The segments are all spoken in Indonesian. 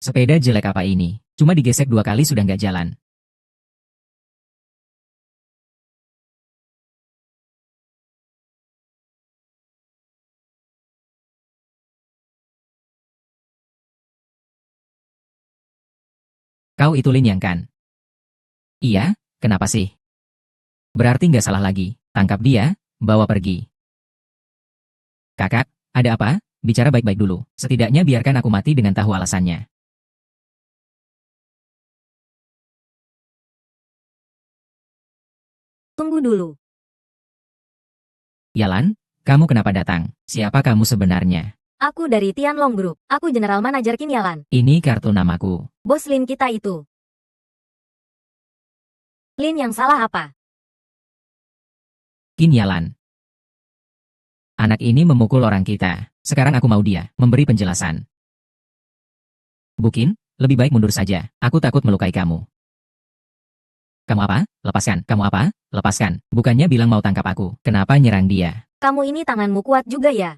Sepeda jelek apa ini? Cuma digesek 2 kali sudah nggak jalan. Kau itu Lin Yang kan? Iya, kenapa sih? Berarti nggak salah lagi. Tangkap dia, bawa pergi. Kakak, ada apa? Bicara baik-baik dulu. Setidaknya biarkan aku mati dengan tahu alasannya. Tunggu dulu. Yalan, kamu kenapa datang? Siapa kamu sebenarnya? Aku dari Tianlong Group. Aku General Manager Qin Yalan. Ini kartu namaku. Bos Lin kita itu. Lin yang salah apa? Qin Yalan. Anak ini memukul orang kita. Sekarang aku mau dia memberi penjelasan. Bukin, lebih baik mundur saja. Aku takut melukai kamu. Kamu apa? Lepaskan. Kamu apa? Lepaskan. Bukannya bilang mau tangkap aku. Kenapa nyerang dia? Kamu ini tanganmu kuat juga ya?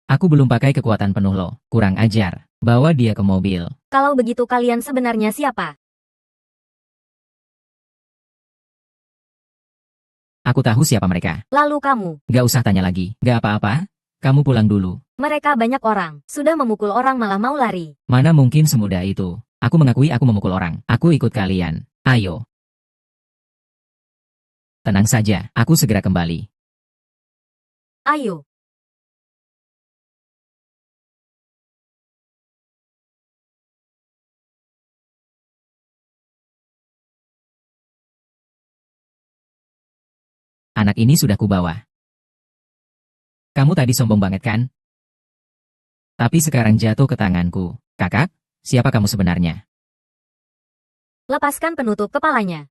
Aku belum pakai kekuatan penuh loh. Kurang ajar. Bawa dia ke mobil. Kalau begitu kalian sebenarnya siapa? Aku tahu siapa mereka. Lalu kamu? Gak usah tanya lagi. Gak apa-apa. Kamu pulang dulu. Mereka banyak orang. Sudah memukul orang malah mau lari. Mana mungkin semudah itu. Aku mengakui aku memukul orang. Aku ikut kalian. Ayo. Tenang saja. Aku segera kembali. Ayo. Anak ini sudah kubawa. Kamu tadi sombong banget kan? Tapi sekarang jatuh ke tanganku. Kakak, siapa kamu sebenarnya? Lepaskan penutup kepalanya.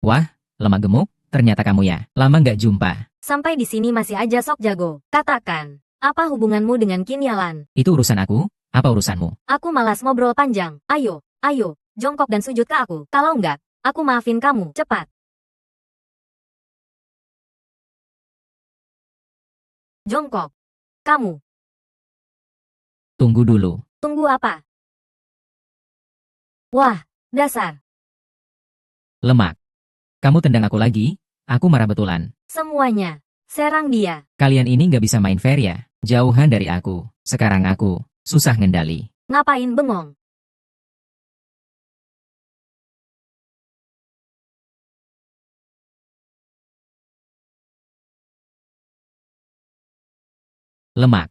Wah, lemah gemuk. Ternyata kamu ya. Lama nggak jumpa. Sampai di sini masih aja sok jago. Katakan, apa hubunganmu dengan Qin Yalan? Itu urusan aku? Apa urusanmu? Aku malas ngobrol panjang. Ayo, ayo, jongkok dan sujud ke aku. Kalau enggak, aku maafin kamu. Cepat. Jongkok. Kamu. Tunggu dulu. Tunggu apa? Wah, dasar. Lemak. Kamu tendang aku lagi? Aku marah betulan. Semuanya. Serang dia. Kalian ini nggak bisa main fair ya? Jauhan dari aku. Sekarang aku susah ngendali. Ngapain bengong? Lemak.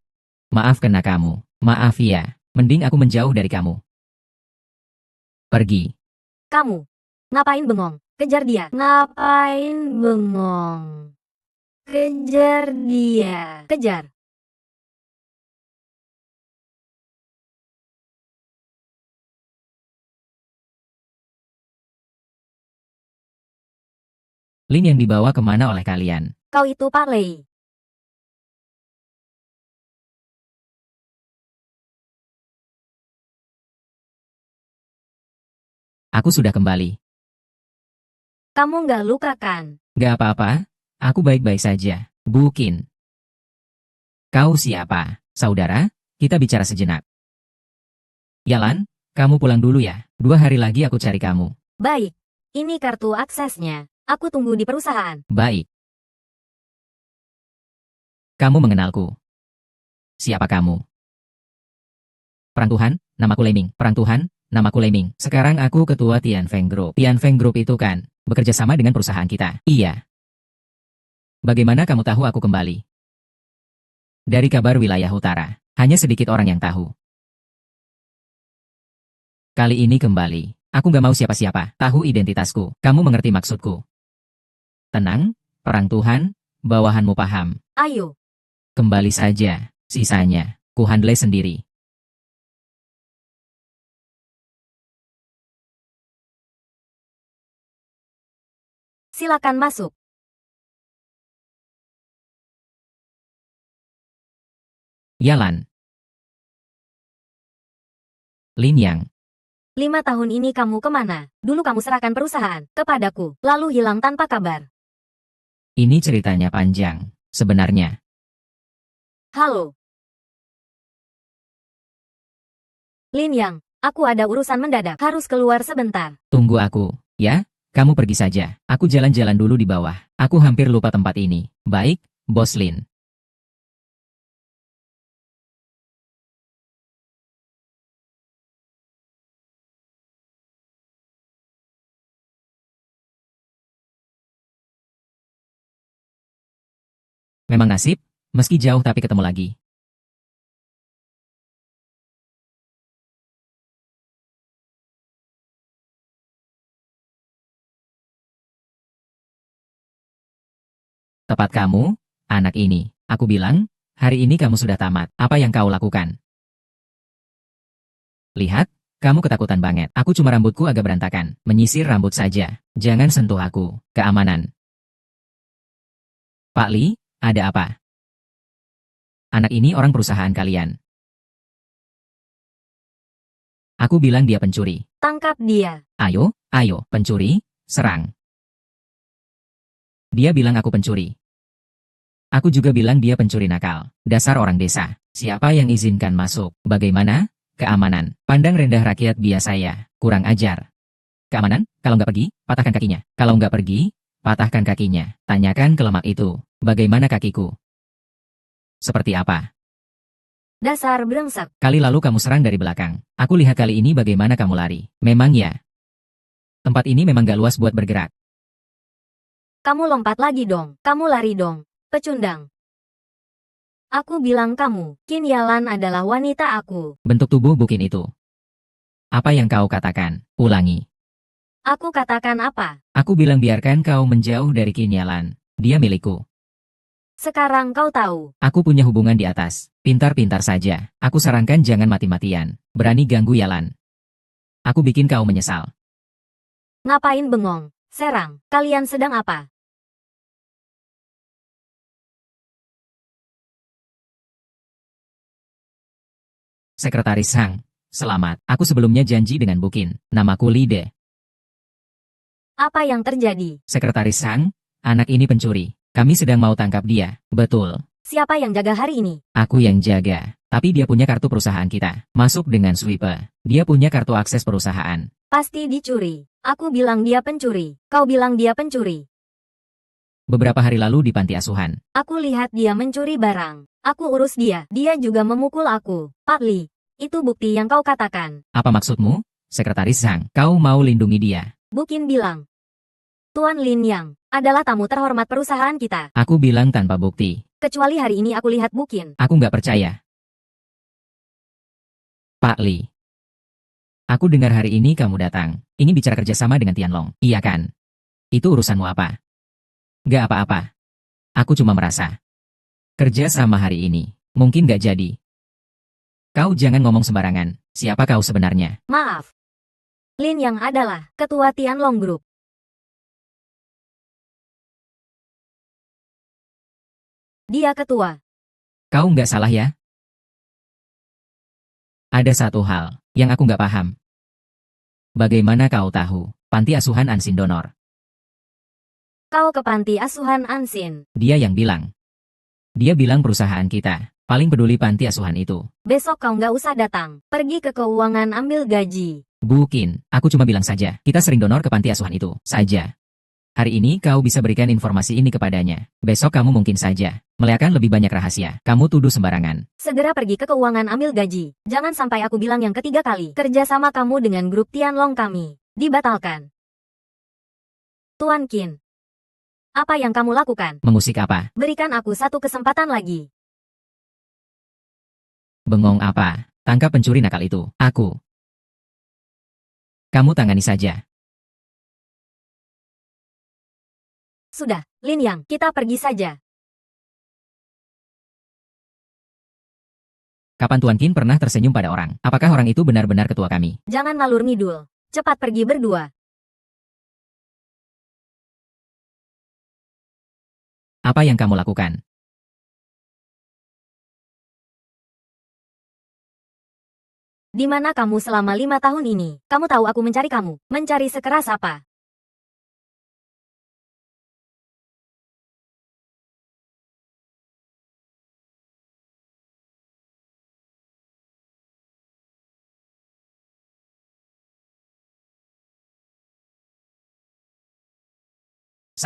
Maaf kena kamu. Maaf ya. Mending aku menjauh dari kamu. Pergi. Kamu. Ngapain bengong? Kejar dia. Ngapain bengong? Kejar dia. Kejar. Lin yang dibawa kemana oleh kalian? Kau itu Pak Lei. Aku sudah kembali. Kamu nggak luka kan? Gak apa-apa. Aku baik-baik saja. Bukin. Kau siapa? Saudara? Kita bicara sejenak. Yalan, kamu pulang dulu ya. 2 hari lagi aku cari kamu. Baik. Ini kartu aksesnya. Aku tunggu di perusahaan. Baik. Kamu mengenalku. Siapa kamu? Perang Tuhan, namaku Leming. Perang Tuhan, namaku Leming. Sekarang aku ketua Tianfeng Group. Tianfeng Group itu kan bekerja sama dengan perusahaan kita. Iya. Bagaimana kamu tahu aku kembali? Dari kabar wilayah utara. Hanya sedikit orang yang tahu. Kali ini kembali. Aku gak mau siapa-siapa tahu identitasku. Kamu mengerti maksudku? Tenang, Perang Tuhan, bawahanmu paham. Ayo. Kembali saja. Sisanya, ku handle sendiri. Silakan masuk. Yalan. Lin Yang. 5 tahun ini kamu kemana? Dulu kamu serahkan perusahaan kepadaku, lalu hilang tanpa kabar. Ini ceritanya panjang. Sebenarnya, Halo. Lin Yang, aku ada urusan mendadak. Harus keluar sebentar. Tunggu aku, ya? Kamu pergi saja. Aku jalan-jalan dulu di bawah. Aku hampir lupa tempat ini. Baik, Bos Lin. Memang nasib, meski jauh tapi ketemu lagi. Tepat kamu, anak ini. Aku bilang, hari ini kamu sudah tamat. Apa yang kau lakukan? Lihat, kamu ketakutan banget. Aku cuma rambutku agak berantakan. Menyisir rambut saja. Jangan sentuh aku. Keamanan. Pak Li, ada apa? Anak ini orang perusahaan kalian. Aku bilang dia pencuri. Tangkap dia. Ayo, ayo, pencuri, serang. Dia bilang aku pencuri. Aku juga bilang dia pencuri nakal. Dasar orang desa. Siapa yang izinkan masuk? Bagaimana? Keamanan. Pandang rendah rakyat biasa ya. Kurang ajar. Keamanan? Kalau nggak pergi, patahkan kakinya. Kalau nggak pergi, patahkan kakinya. Tanyakan ke lemak itu. Bagaimana kakiku? Seperti apa? Dasar brengsek. Kali lalu kamu serang dari belakang. Aku lihat kali ini bagaimana kamu lari. Memang ya. Tempat ini memang gak luas buat bergerak. Kamu lompat lagi dong. Kamu lari dong. Pecundang. Aku bilang kamu, Qin Yalan adalah wanita aku. Bentuk tubuh Bukin itu. Apa yang kau katakan? Ulangi. Aku katakan apa? Aku bilang biarkan kau menjauh dari Qin Yalan. Dia milikku. Sekarang kau tahu. Aku punya hubungan di atas. Pintar-pintar saja. Aku sarankan jangan mati-matian. Berani ganggu Yalan. Aku bikin kau menyesal. Ngapain bengong? Serang. Kalian sedang apa? Sekretaris Hang. Selamat. Aku sebelumnya janji dengan Bukin. Namaku Li De. Apa yang terjadi? Sekretaris Hang, anak ini pencuri. Kami sedang mau tangkap dia. Betul. Siapa yang jaga hari ini? Aku yang jaga. Tapi dia punya kartu perusahaan kita. Masuk dengan sweeper. Dia punya kartu akses perusahaan. Pasti dicuri. Aku bilang dia pencuri. Kau bilang dia pencuri. Beberapa hari lalu di panti asuhan. Aku lihat dia mencuri barang. Aku urus dia. Dia juga memukul aku. Pak Li, itu bukti yang kau katakan. Apa maksudmu? Sekretaris Zhang, kau mau lindungi dia. Bukin bilang. Tuan Lin Yang adalah tamu terhormat perusahaan kita. Aku bilang tanpa bukti. Kecuali hari ini aku lihat Bukin. Aku nggak percaya. Pak Li. Aku dengar hari ini kamu datang. Ini bicara kerjasama dengan Tianlong. Iya kan? Itu urusanmu apa? Gak apa-apa. Aku cuma merasa. Kerja sama hari ini. Mungkin gak jadi. Kau jangan ngomong sembarangan. Siapa kau sebenarnya? Maaf. Lin Yang adalah ketua Tianlong Group. Dia ketua. Kau nggak salah ya? Ada satu hal yang aku nggak paham. Bagaimana kau tahu panti asuhan Ansin donor? Kau ke panti asuhan Ansin. Dia yang bilang. Dia bilang perusahaan kita paling peduli panti asuhan itu. Besok kau nggak usah datang. Pergi ke keuangan ambil gaji. Bukin, aku cuma bilang saja. Kita sering donor ke panti asuhan itu saja. Hari ini kau bisa berikan informasi ini kepadanya. Besok kamu mungkin saja melihatkan lebih banyak rahasia. Kamu tuduh sembarangan. Segera pergi ke keuangan ambil gaji. Jangan sampai aku bilang yang ketiga kali. Kerjasama kamu dengan grup Tianlong kami dibatalkan. Tuan Qin. Apa yang kamu lakukan? Mengusik apa? Berikan aku satu kesempatan lagi. Bengong apa? Tangkap pencuri nakal itu. Aku. Kamu tangani saja. Sudah, Lin Yang, kita pergi saja. Kapan Tuan Qin pernah tersenyum pada orang? Apakah orang itu benar-benar ketua kami? Jangan ngalur ngidul. Cepat pergi berdua. Apa yang kamu lakukan? Di mana kamu selama 5 tahun ini? Kamu tahu aku mencari kamu. Mencari sekeras apa?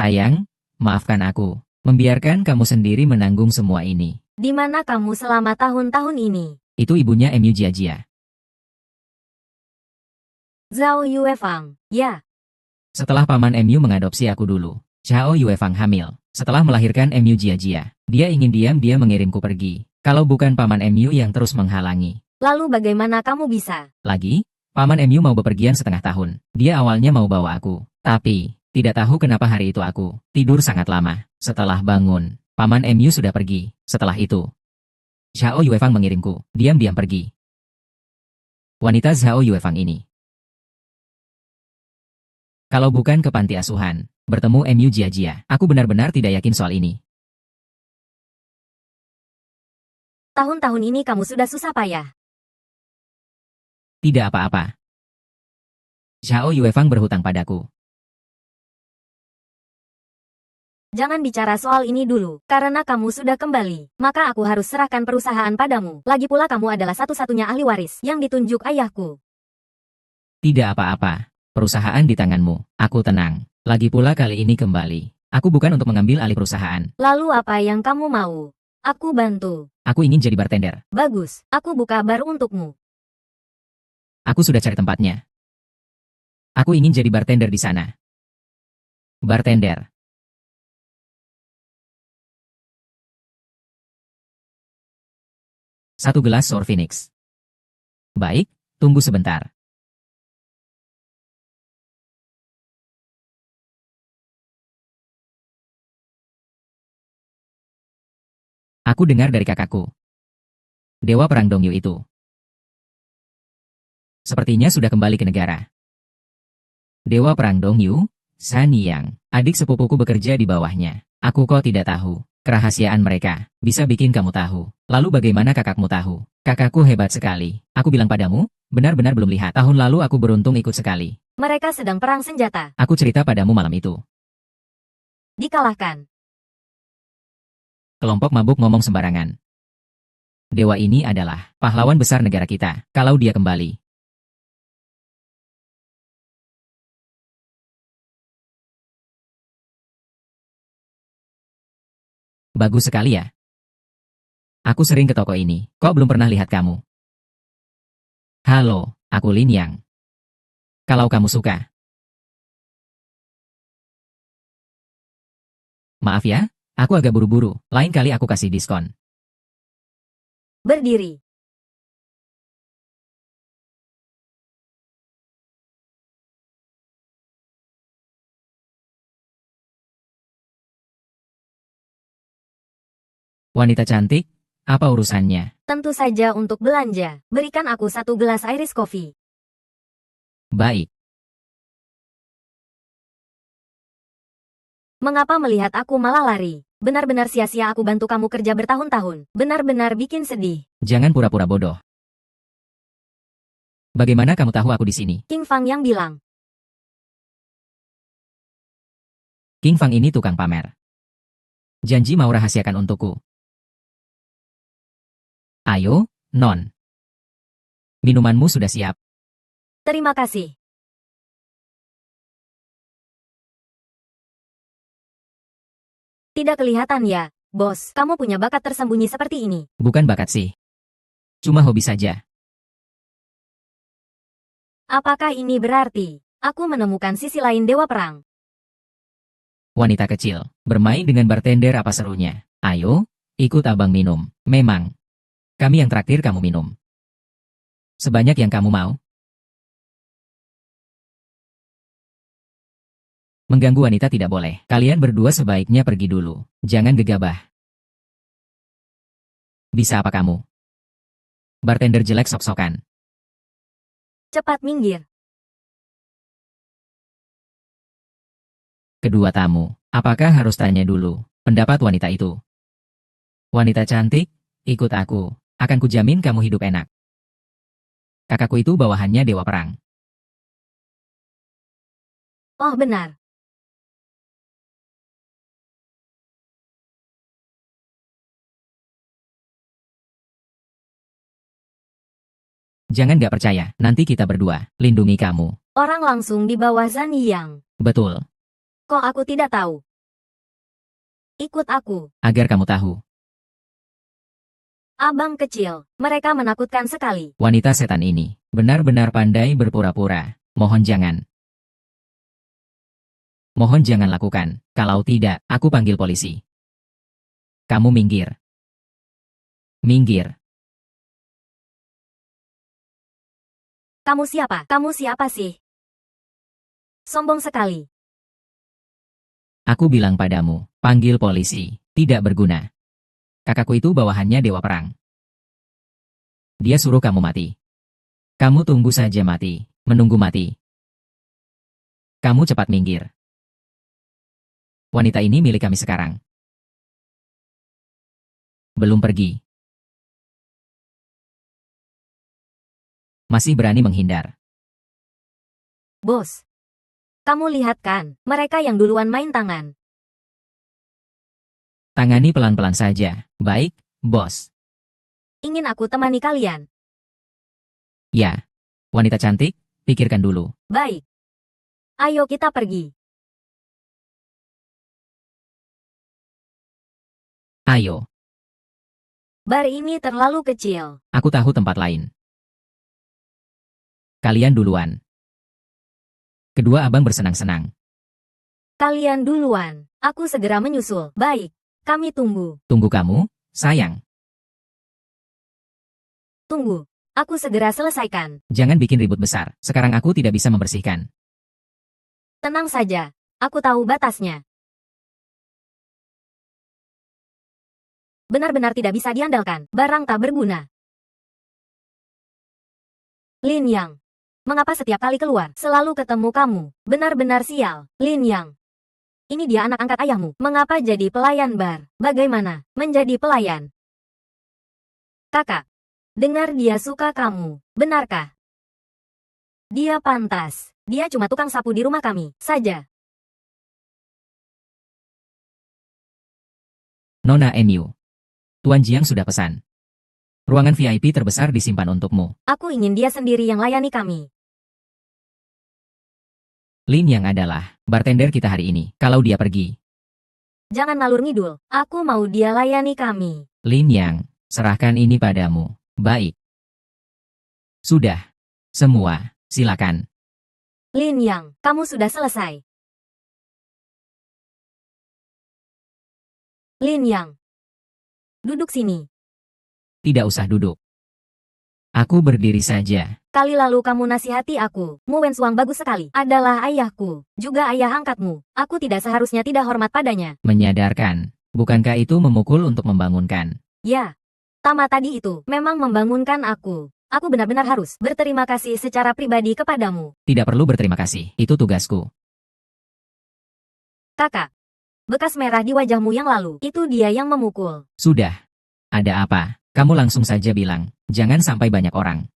Sayang, maafkan aku. Membiarkan kamu sendiri menanggung semua ini. Di mana kamu selama tahun-tahun ini? Itu ibunya Mu Jiajia. Zhao Yuefang. Ya, Setelah paman Mu mengadopsi aku dulu, Zhao Yuefang hamil. Setelah melahirkan Mu Jiajia, dia ingin diam-diam mengirimku pergi. Kalau bukan paman Mu yang terus menghalangi. lalu bagaimana kamu bisa? Lagi, paman Mu mau bepergian setengah tahun. Dia awalnya mau bawa aku. Tapi, tidak tahu kenapa hari itu aku tidur sangat lama. Setelah bangun, paman Mu sudah pergi. Setelah itu, Zhao Yuefang mengirimku, diam-diam pergi. Wanita Zhao Yuefang ini. Kalau bukan ke panti asuhan, bertemu Mu Jiajia, aku benar-benar tidak yakin soal ini. Tahun-tahun ini kamu sudah susah payah. Tidak apa-apa. Zhao Yuefang berhutang padaku. Jangan bicara soal ini dulu, karena kamu sudah kembali. Maka aku harus serahkan perusahaan padamu. Lagi pula kamu adalah satu-satunya ahli waris yang ditunjuk ayahku. Tidak apa-apa. Perusahaan di tanganmu. Aku tenang. Lagi pula kali ini kembali. Aku bukan untuk mengambil alih perusahaan. Lalu apa yang kamu mau? Aku bantu. Aku ingin jadi bartender. Bagus, aku buka bar untukmu. Aku sudah cari tempatnya. Aku ingin jadi bartender di sana. Bartender. Satu gelas Sour Phoenix. Baik, tunggu sebentar. Aku dengar dari kakakku. Dewa Perang Dongyu itu. Sepertinya sudah kembali ke negara. Dewa Perang Dongyu, Saniyang, adik sepupuku bekerja di bawahnya. Aku kok tidak tahu. Kerahasiaan mereka bisa bikin kamu tahu. Lalu bagaimana kakakmu tahu? Kakakku hebat sekali. Aku bilang padamu, benar-benar belum lihat. Tahun lalu aku beruntung ikut sekali. Mereka sedang perang senjata. Aku cerita padamu malam itu. Dikalahkan. Kelompok mabuk ngomong sembarangan. Dewa ini adalah pahlawan besar negara kita, kalau dia kembali. Bagus sekali ya. Aku sering ke toko ini, kok belum pernah lihat kamu? Halo, aku Lin Yang. Kalau kamu suka. Maaf ya, aku agak buru-buru, lain kali aku kasih diskon. Berdiri. Wanita cantik, apa urusannya? Tentu saja untuk belanja. Berikan aku satu gelas Irish coffee. Baik, Mengapa melihat aku malah lari? Benar-benar sia-sia aku bantu kamu kerja bertahun-tahun. Benar-benar bikin sedih. jangan pura-pura bodoh. Bagaimana kamu tahu aku di sini? King Fang yang bilang. King Fang ini tukang pamer. Janji mau rahasiakan untukku. Ayo, Non. Minumanmu sudah siap. Terima kasih. Tidak kelihatan ya, bos. Kamu punya bakat tersembunyi seperti ini. Bukan bakat sih. Cuma hobi saja. Apakah ini berarti aku menemukan sisi lain Dewa Perang? Wanita kecil, bermain dengan bartender apa serunya. Ayo, ikut abang minum. Memang. Kami yang traktir kamu minum. Sebanyak yang kamu mau. Mengganggu wanita tidak boleh. Kalian berdua sebaiknya pergi dulu. Jangan gegabah. Bisa apa kamu? Bartender jelek sok-sokan. Cepat minggir. Kedua tamu, apakah harus tanya dulu pendapat wanita itu? Wanita cantik, ikut aku. Akan kujamin kamu hidup enak. Kakakku itu bawahannya Dewa Perang. Oh benar. Jangan gak percaya, nanti kita berdua lindungi kamu. Orang langsung di bawah Zhan Yang. Betul. Kok aku tidak tahu? Ikut aku. Agar kamu tahu, Abang kecil, mereka menakutkan sekali. wanita setan ini benar-benar pandai berpura-pura. Mohon jangan. Mohon jangan lakukan. Kalau tidak, aku panggil polisi. Kamu minggir. Minggir. Kamu siapa? Kamu siapa sih? Sombong sekali. Aku bilang padamu, panggil polisi. Tidak berguna. Kakakku itu bawahannya dewa perang. Dia suruh kamu mati. Kamu tunggu saja mati. Menunggu mati. Kamu cepat minggir. Wanita ini milik kami sekarang. Belum pergi. Masih berani menghindar. Bos. Kamu lihat kan, mereka yang duluan main tangan. Tangani pelan-pelan saja. Baik, bos. Ingin aku temani kalian. Ya. Wanita cantik, pikirkan dulu. Baik. Ayo kita pergi. Ayo, Bar ini terlalu kecil. aku tahu tempat lain. Kalian duluan. Kedua abang bersenang-senang. Kalian duluan. Aku segera menyusul. Baik. Kami tunggu. Tunggu kamu, sayang. Tunggu. Aku segera selesaikan. Jangan bikin ribut besar. Sekarang aku tidak bisa membersihkan. Tenang saja. Aku tahu batasnya. Benar-benar tidak bisa diandalkan. Barang tak berguna. Lin Yang. Mengapa setiap kali keluar, selalu ketemu kamu? Benar-benar sial. Lin Yang. Ini dia anak angkat ayahmu. Mengapa jadi pelayan bar? Bagaimana menjadi pelayan? Kakak. Dengar dia suka kamu. Benarkah? Dia pantas. Dia cuma tukang sapu di rumah kami saja. Nona NU. Tuan Jiang sudah pesan. Ruangan VIP terbesar disimpan untukmu. Aku ingin dia sendiri yang layani kami. Lin Yang adalah bartender kita hari ini. Kalau dia pergi, Jangan ngalur ngidul. Aku mau dia layani kami. Lin Yang, serahkan ini padamu. Baik. Sudah. Semua, silakan. Lin Yang, kamu sudah selesai. Lin Yang. Duduk sini. Tidak usah duduk. Aku berdiri saja. Kali lalu kamu nasihati aku. Mu Wensuang bagus sekali. Adalah ayahku. Juga ayah angkatmu. Aku tidak seharusnya tidak hormat padanya. Menyadarkan. Bukankah itu memukul untuk membangunkan? Ya. Tama tadi itu memang membangunkan aku. Aku benar-benar harus berterima kasih secara pribadi kepadamu. Tidak perlu berterima kasih. Itu tugasku. Kakak. Bekas merah di wajahmu yang lalu. Itu dia yang memukul. Sudah. Ada apa? Kamu langsung saja bilang. Jangan sampai banyak orang.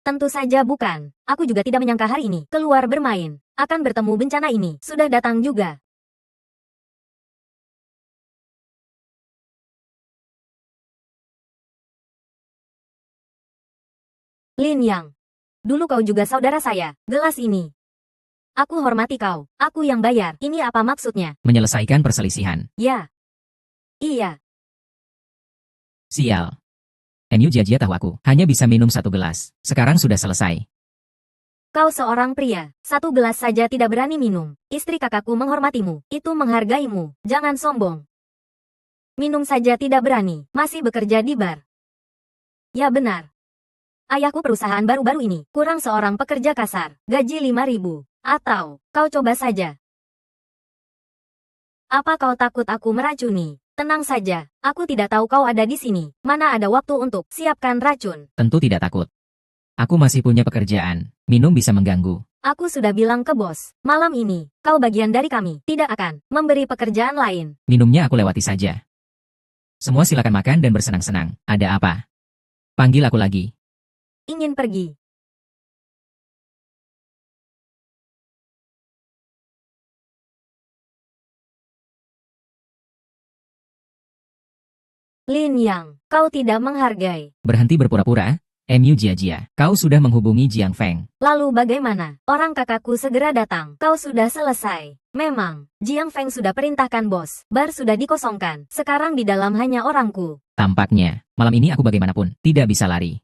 Tentu saja bukan. Aku juga tidak menyangka hari ini keluar bermain. Akan bertemu bencana ini. Sudah datang juga. Lin Yang. Dulu kau juga saudara saya. Gelas ini. Aku hormati kau. Aku yang bayar. Ini apa maksudnya? Menyelesaikan perselisihan. Ya. Iya. Sial. NU Jia tahu aku. Hanya bisa minum satu gelas. Sekarang sudah selesai. Kau seorang pria. Satu gelas saja tidak berani minum. Istri kakakku menghormatimu. Itu menghargaimu. Jangan sombong. Minum saja tidak berani. Masih bekerja di bar. Ya benar. Ayahku perusahaan baru-baru ini. Kurang seorang pekerja kasar. Gaji 5.000. Atau, kau coba saja. Apa kau takut aku meracuni? Tenang saja. Aku tidak tahu kau ada di sini. Mana ada waktu untuk siapkan racun. Tentu tidak takut. Aku masih punya pekerjaan. Minum bisa mengganggu. Aku sudah bilang ke bos. Malam ini, kau bagian dari kami. Tidak akan memberi pekerjaan lain. Minumnya aku lewati saja. Semua silakan makan dan bersenang-senang. Ada apa? Panggil aku lagi. Ingin pergi. Lin Yang, kau tidak menghargai. Berhenti berpura-pura. MU Jia, kau sudah menghubungi Jiang Feng. Lalu bagaimana? Orang kakakku segera datang. Kau sudah selesai. Memang, Jiang Feng sudah perintahkan bos. Bar sudah dikosongkan. Sekarang di dalam hanya orangku. Tampaknya, malam ini aku bagaimanapun tidak bisa lari.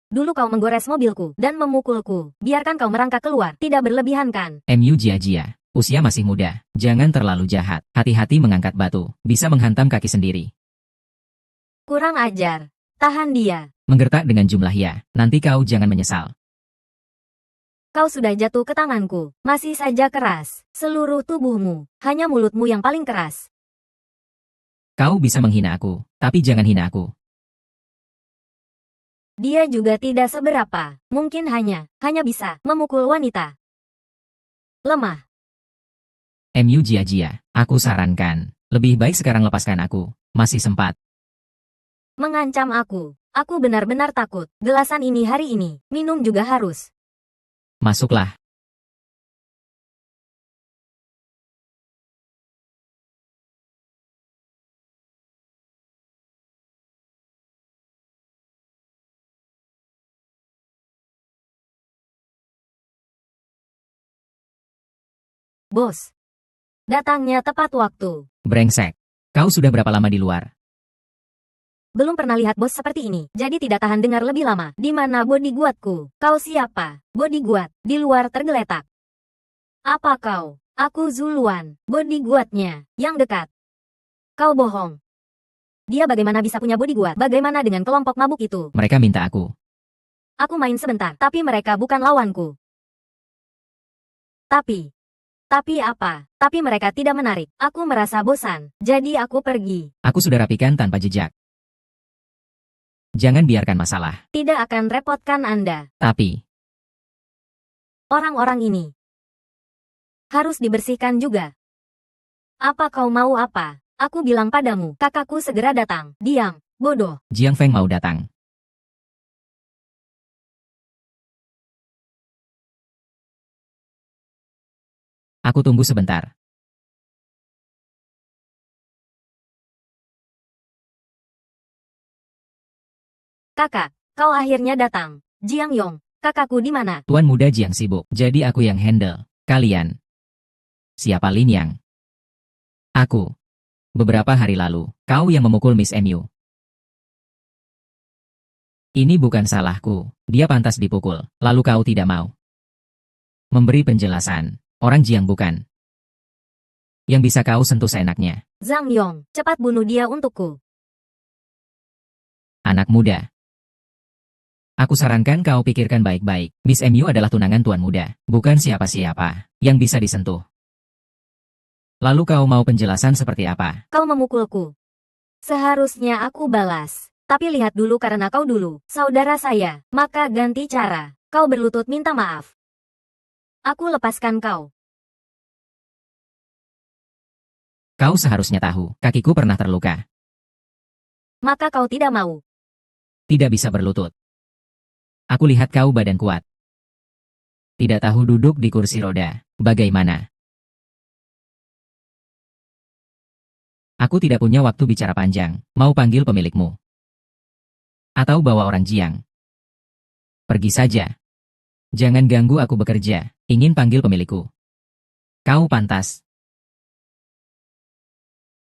Dulu kau menggores mobilku dan memukulku. Biarkan kau merangkak keluar. Tidak berlebihan kan? MU Jia, usia masih muda. Jangan terlalu jahat. Hati-hati mengangkat batu. Bisa menghantam kaki sendiri. Kurang ajar. Tahan dia. Menggertak dengan jumlah ya. Nanti kau jangan menyesal. Kau sudah jatuh ke tanganku. Masih saja keras. Seluruh tubuhmu. Hanya mulutmu yang paling keras. Kau bisa menghina aku, tapi jangan hina aku. Dia juga tidak seberapa. Mungkin hanya bisa memukul wanita. Lemah. MU Jia, aku sarankan. Lebih baik sekarang lepaskan aku. Masih sempat. Mengancam aku. Aku benar-benar takut. Gelasan ini hari ini. Minum juga harus. Masuklah. Bos. Datangnya tepat waktu. Brengsek. Kau sudah berapa lama di luar? Belum pernah lihat bos seperti ini, jadi tidak tahan dengar lebih lama. Di mana bodyguardku? Kau siapa? Bodyguard, di luar tergeletak. Apa kau? Aku Zuluan, bodyguardnya, yang dekat. Kau bohong. Dia bagaimana bisa punya bodyguard? Bagaimana dengan kelompok mabuk itu? Mereka minta aku. Aku main sebentar, tapi mereka bukan lawanku. Tapi apa? Tapi mereka tidak menarik. Aku merasa bosan, jadi aku pergi. Aku sudah rapikan tanpa jejak. Jangan biarkan masalah. Tidak akan repotkan Anda. Tapi, orang-orang ini harus dibersihkan juga. Apa kau mau apa? Aku bilang padamu, kakakku segera datang. Diam, bodoh. Jiang Feng mau datang. Aku tunggu sebentar. Kakak, kau akhirnya datang. Jiang Yong, kakakku di mana? Tuan muda Jiang sibuk, jadi aku yang handle. Kalian. Siapa Lin Yang? Aku. Beberapa hari lalu, kau yang memukul Miss MU. Ini bukan salahku, dia pantas dipukul, lalu kau tidak mau memberi penjelasan. Orang Jiang bukan yang bisa kau sentuh seenaknya. Zhang Yong, cepat bunuh dia untukku. Anak muda. Aku sarankan kau pikirkan baik-baik. Miss MU adalah tunangan tuan muda, bukan siapa-siapa yang bisa disentuh. Lalu kau mau penjelasan seperti apa? Kau memukulku. Seharusnya aku balas. Tapi lihat dulu karena kau dulu, saudara saya, maka ganti cara. Kau berlutut minta maaf. Aku lepaskan kau. Kau seharusnya tahu, kakiku pernah terluka. Maka kau tidak mau. Tidak bisa berlutut. Aku lihat kau badan kuat. Tidak tahu duduk di kursi roda. Bagaimana? Aku tidak punya waktu bicara panjang. Mau panggil pemilikmu? Atau bawa orang Jiang? Pergi saja. Jangan ganggu aku bekerja. Ingin panggil pemilikku. Kau pantas.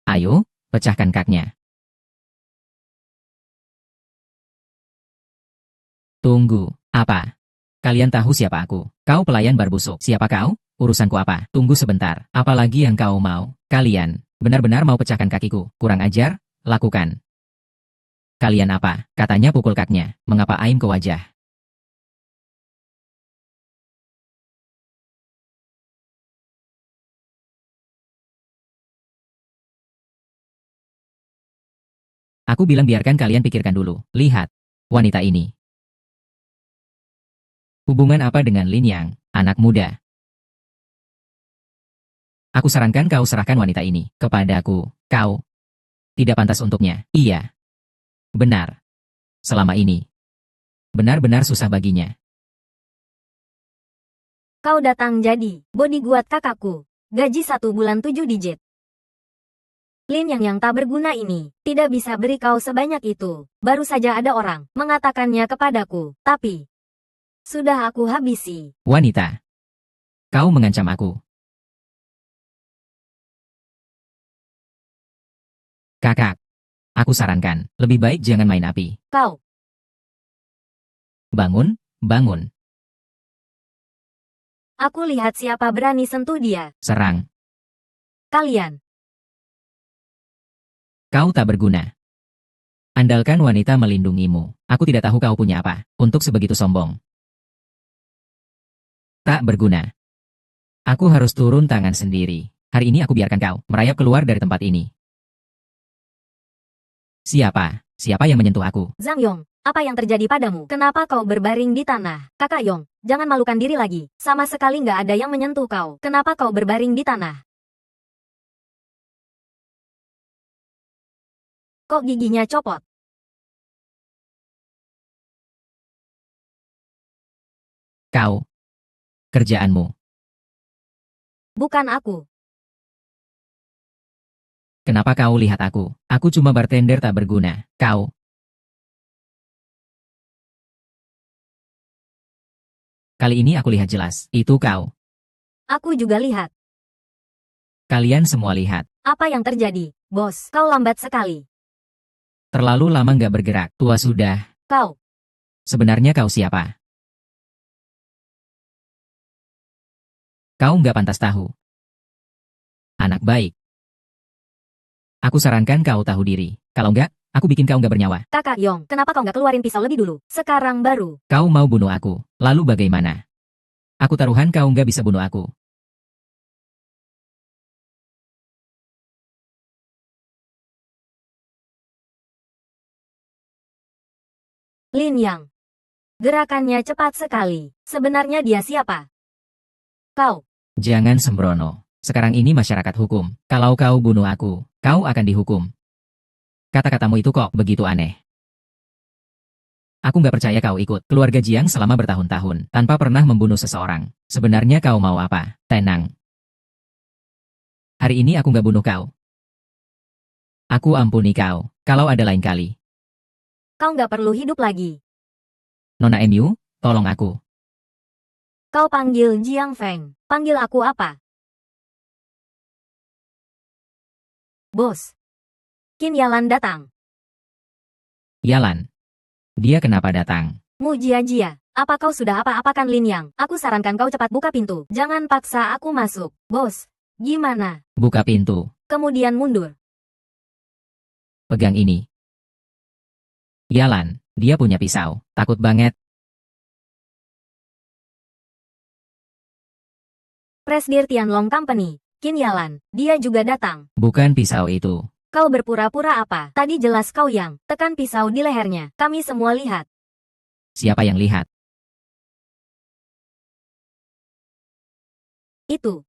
Ayo, pecahkan kaknya. Tunggu, apa? Kalian tahu siapa aku? Kau pelayan bar busuk. Siapa kau? Urusanku apa? Tunggu sebentar. Apalagi yang kau mau? Kalian benar-benar mau pecahkan kakiku? Kurang ajar? Lakukan. Kalian apa? Katanya pukul kaknya. Mengapa aim ke wajah? Aku bilang biarkan kalian pikirkan dulu. Lihat. Wanita ini. Hubungan apa dengan Lin Yang, anak muda? Aku sarankan kau serahkan wanita ini kepadaku. Kau tidak pantas untuknya. Iya. Benar. Selama ini. Benar-benar susah baginya. Kau datang jadi bodyguard kakakku. Gaji 1 bulan 7 digit. Lin yang tak berguna ini, tidak bisa beri kau sebanyak itu. Baru saja ada orang mengatakannya kepadaku, tapi sudah aku habisi. Wanita. Kau mengancam aku. Kakak. Aku sarankan, lebih baik jangan main api. Kau, Bangun, bangun. aku lihat siapa berani sentuh dia. Serang. Kalian, Kau tak berguna. Andalkan wanita melindungimu. Aku tidak tahu kau punya apa, untuk sebegitu sombong. Tak berguna. Aku harus turun tangan sendiri. Hari ini aku biarkan kau merayap keluar dari tempat ini. Siapa? Siapa yang menyentuh aku? Zhang Yong, apa yang terjadi padamu? Kenapa kau berbaring di tanah? Kakak Yong, jangan malukan diri lagi. Sama sekali nggak ada yang menyentuh kau. Kenapa kau berbaring di tanah? Kok giginya copot? Kau. Kerjaanmu. Bukan aku. Kenapa kau lihat aku? Aku cuma bartender tak berguna. Kau. Kali ini aku lihat jelas. Itu kau. Aku juga lihat. Kalian semua lihat. Apa yang terjadi? Bos, kau lambat sekali. Terlalu lama nggak bergerak. Tua sudah. Kau, Sebenarnya kau siapa? Kau nggak pantas tahu. Anak baik. Aku sarankan kau tahu diri. Kalau nggak, aku bikin kau nggak bernyawa. Kakak Yong, kenapa kau nggak keluarin pisau lebih dulu? Sekarang baru. Kau mau bunuh aku. Lalu bagaimana? Aku taruhan kau nggak bisa bunuh aku. Lin Yang. Gerakannya cepat sekali. Sebenarnya dia siapa? Kau, Jangan sembrono. Sekarang ini masyarakat hukum. Kalau kau bunuh aku, kau akan dihukum. Kata-katamu itu kok begitu aneh. Aku nggak percaya kau ikut keluarga Jiang selama bertahun-tahun, tanpa pernah membunuh seseorang. Sebenarnya kau mau apa? Tenang. Hari ini aku nggak bunuh kau. Aku ampuni kau, kalau ada lain kali. kau nggak perlu hidup lagi. Nona MU, tolong aku. Kau panggil Jiang Feng. Panggil aku apa? Bos. Qin Yalan datang. Yalan. Dia kenapa datang? Mu Jia, apa kau sudah apa-apakan Lin Yang? Aku sarankan kau cepat buka pintu. Jangan paksa aku masuk. Bos, gimana? Buka pintu. Kemudian mundur. Pegang ini. Yalan, dia punya pisau. Takut banget. Presdir Tianlong Company. Qin Yalan, dia juga datang. Bukan pisau itu. Kau berpura-pura apa? Tadi jelas kau yang tekan pisau di lehernya. Kami semua lihat. Siapa yang lihat? Itu.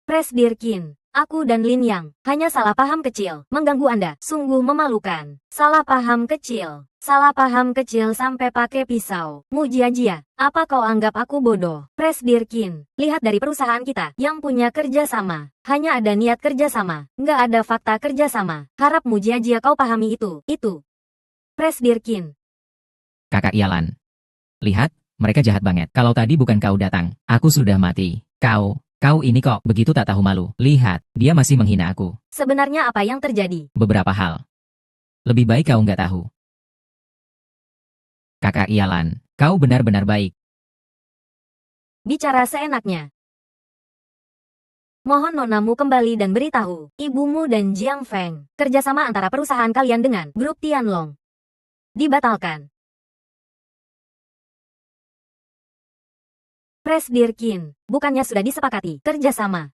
Presdir Qin. Aku dan Lin Yang hanya salah paham kecil. Mengganggu Anda. Sungguh memalukan. Salah paham kecil. Salah paham kecil sampai pakai pisau. Mu Jia, apa kau anggap aku bodoh? Presdir Qin. Lihat dari perusahaan kita yang punya kerja sama. Hanya ada niat kerja sama. Nggak ada fakta kerja sama. Harap Mu Jia kau pahami itu. Itu. Presdir Qin. Kakak Yalan. Lihat, mereka jahat banget. Kalau tadi bukan kau datang, aku sudah mati. Kau ini kok begitu tak tahu malu. Lihat, dia masih menghina aku. Sebenarnya apa yang terjadi? Beberapa hal. Lebih baik kau nggak tahu. Kakak Yalan, kau benar-benar baik. Bicara seenaknya. Mohon nonamu kembali dan beritahu, ibumu dan Jiang Feng, kerjasama antara perusahaan kalian dengan grup Tianlong dibatalkan. Presdir Qin, bukannya sudah disepakati kerjasama?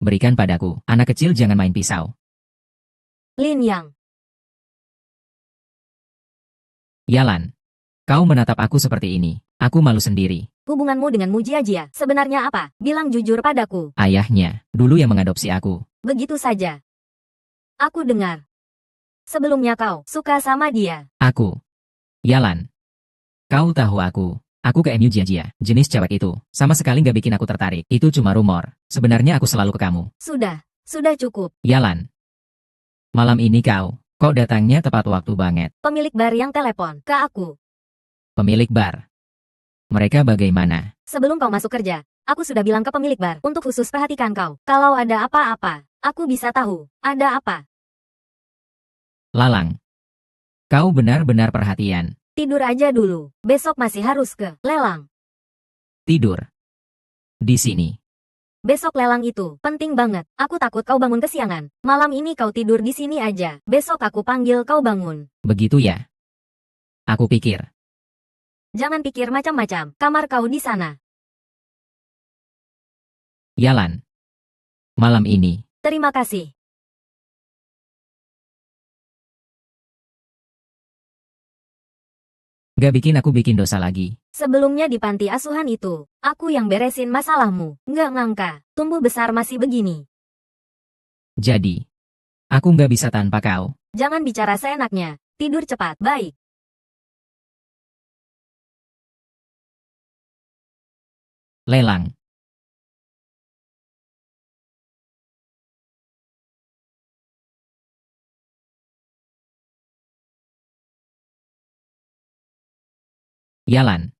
Berikan padaku, anak kecil jangan main pisau. Lin Yang, Yalan, kau menatap aku seperti ini. Aku malu sendiri. hubunganmu dengan Mu Jia sebenarnya apa? Bilang jujur padaku. Ayahnya, dulu yang mengadopsi aku. Begitu saja. Aku dengar. Sebelumnya kau suka sama dia. Aku. Yalan. Kau tahu aku. Aku ke MU Jia. Jenis cewek itu, sama sekali nggak bikin aku tertarik. Itu cuma rumor. Sebenarnya aku selalu ke kamu. Sudah cukup. Yalan. Malam ini kok datangnya tepat waktu banget. Pemilik bar yang telepon ke aku. Pemilik bar. Mereka bagaimana? Sebelum kau masuk kerja, aku sudah bilang ke pemilik bar untuk khusus perhatikan kau. Kalau ada apa-apa, aku bisa tahu. Ada apa? Lalang. Kau benar-benar perhatian. Tidur aja dulu. Besok masih harus ke lelang. Tidur. Di sini. Besok lelang itu penting banget. Aku takut kau bangun kesiangan. Malam ini kau tidur di sini aja. Besok aku panggil kau bangun. Begitu ya? Aku pikir. Jangan pikir macam-macam. Kamar kau di sana. Yalan. Malam ini. Terima kasih. Gak bikin aku bikin dosa lagi. Sebelumnya di panti asuhan itu, aku yang beresin masalahmu. Nggak ngangka, tumbuh besar masih begini. Jadi, aku nggak bisa tanpa kau. Jangan bicara seenaknya. Tidur cepat, baik. Lelang. Yalan.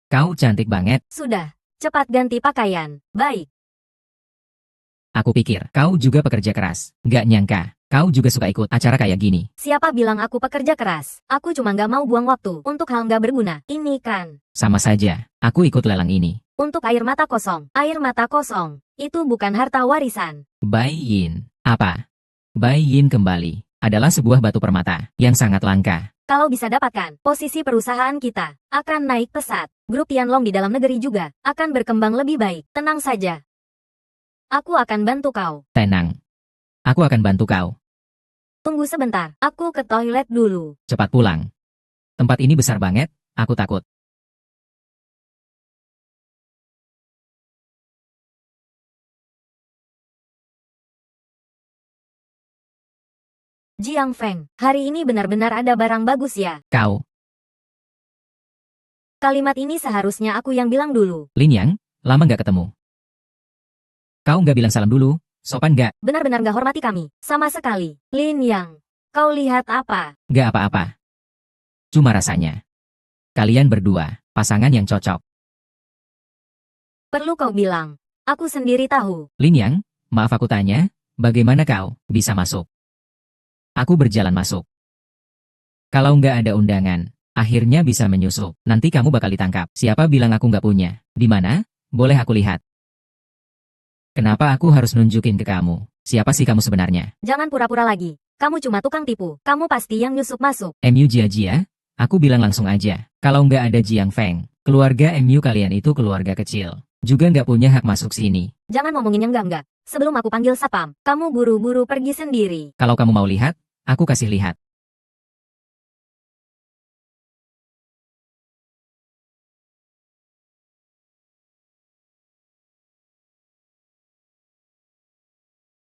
Kau cantik banget. Sudah, cepat ganti pakaian. Baik. Aku pikir kau juga pekerja keras. Gak nyangka, kau juga suka ikut acara kayak gini. Siapa bilang aku pekerja keras? Aku cuma nggak mau buang waktu untuk hal nggak berguna. Ini kan. Sama saja, aku ikut lelang ini. Untuk air mata kosong. Air mata kosong. Itu bukan harta warisan. Buy-in. Apa? Buy-in kembali. Adalah sebuah batu permata yang sangat langka. Kalau bisa dapatkan, posisi perusahaan kita akan naik pesat. Grup Tianlong di dalam negeri juga akan berkembang lebih baik. Tenang saja. Aku akan bantu kau. Tenang. Aku akan bantu kau. Tunggu sebentar. Aku ke toilet dulu. Cepat pulang. Tempat ini besar banget, aku takut. Jiang Feng, hari ini benar-benar ada barang bagus ya. Kau, Kalimat ini seharusnya aku yang bilang dulu. Lin Yang, lama nggak ketemu. Kau nggak bilang salam dulu, sopan nggak? Benar-benar nggak hormati kami. Sama sekali. Lin Yang, kau lihat apa? Nggak apa-apa. Cuma rasanya. Kalian berdua, pasangan yang cocok. Perlu kau bilang. Aku sendiri tahu. Lin Yang, maaf aku tanya, bagaimana kau bisa masuk? Aku berjalan masuk. Kalau nggak ada undangan, akhirnya bisa menyusup. Nanti kamu bakal ditangkap. Siapa bilang aku nggak punya? Di mana? Boleh aku lihat. Kenapa aku harus nunjukin ke kamu? Siapa sih kamu sebenarnya? Jangan pura-pura lagi. Kamu cuma tukang tipu. Kamu pasti yang nyusup masuk. MU Jia, aku bilang langsung aja. Kalau nggak ada Jiang Feng, keluarga MU kalian itu keluarga kecil. Juga nggak punya hak masuk sini. Jangan ngomongin yang enggak-enggak. Sebelum aku panggil satpam, kamu buru-buru pergi sendiri. Kalau kamu mau lihat, aku kasih lihat.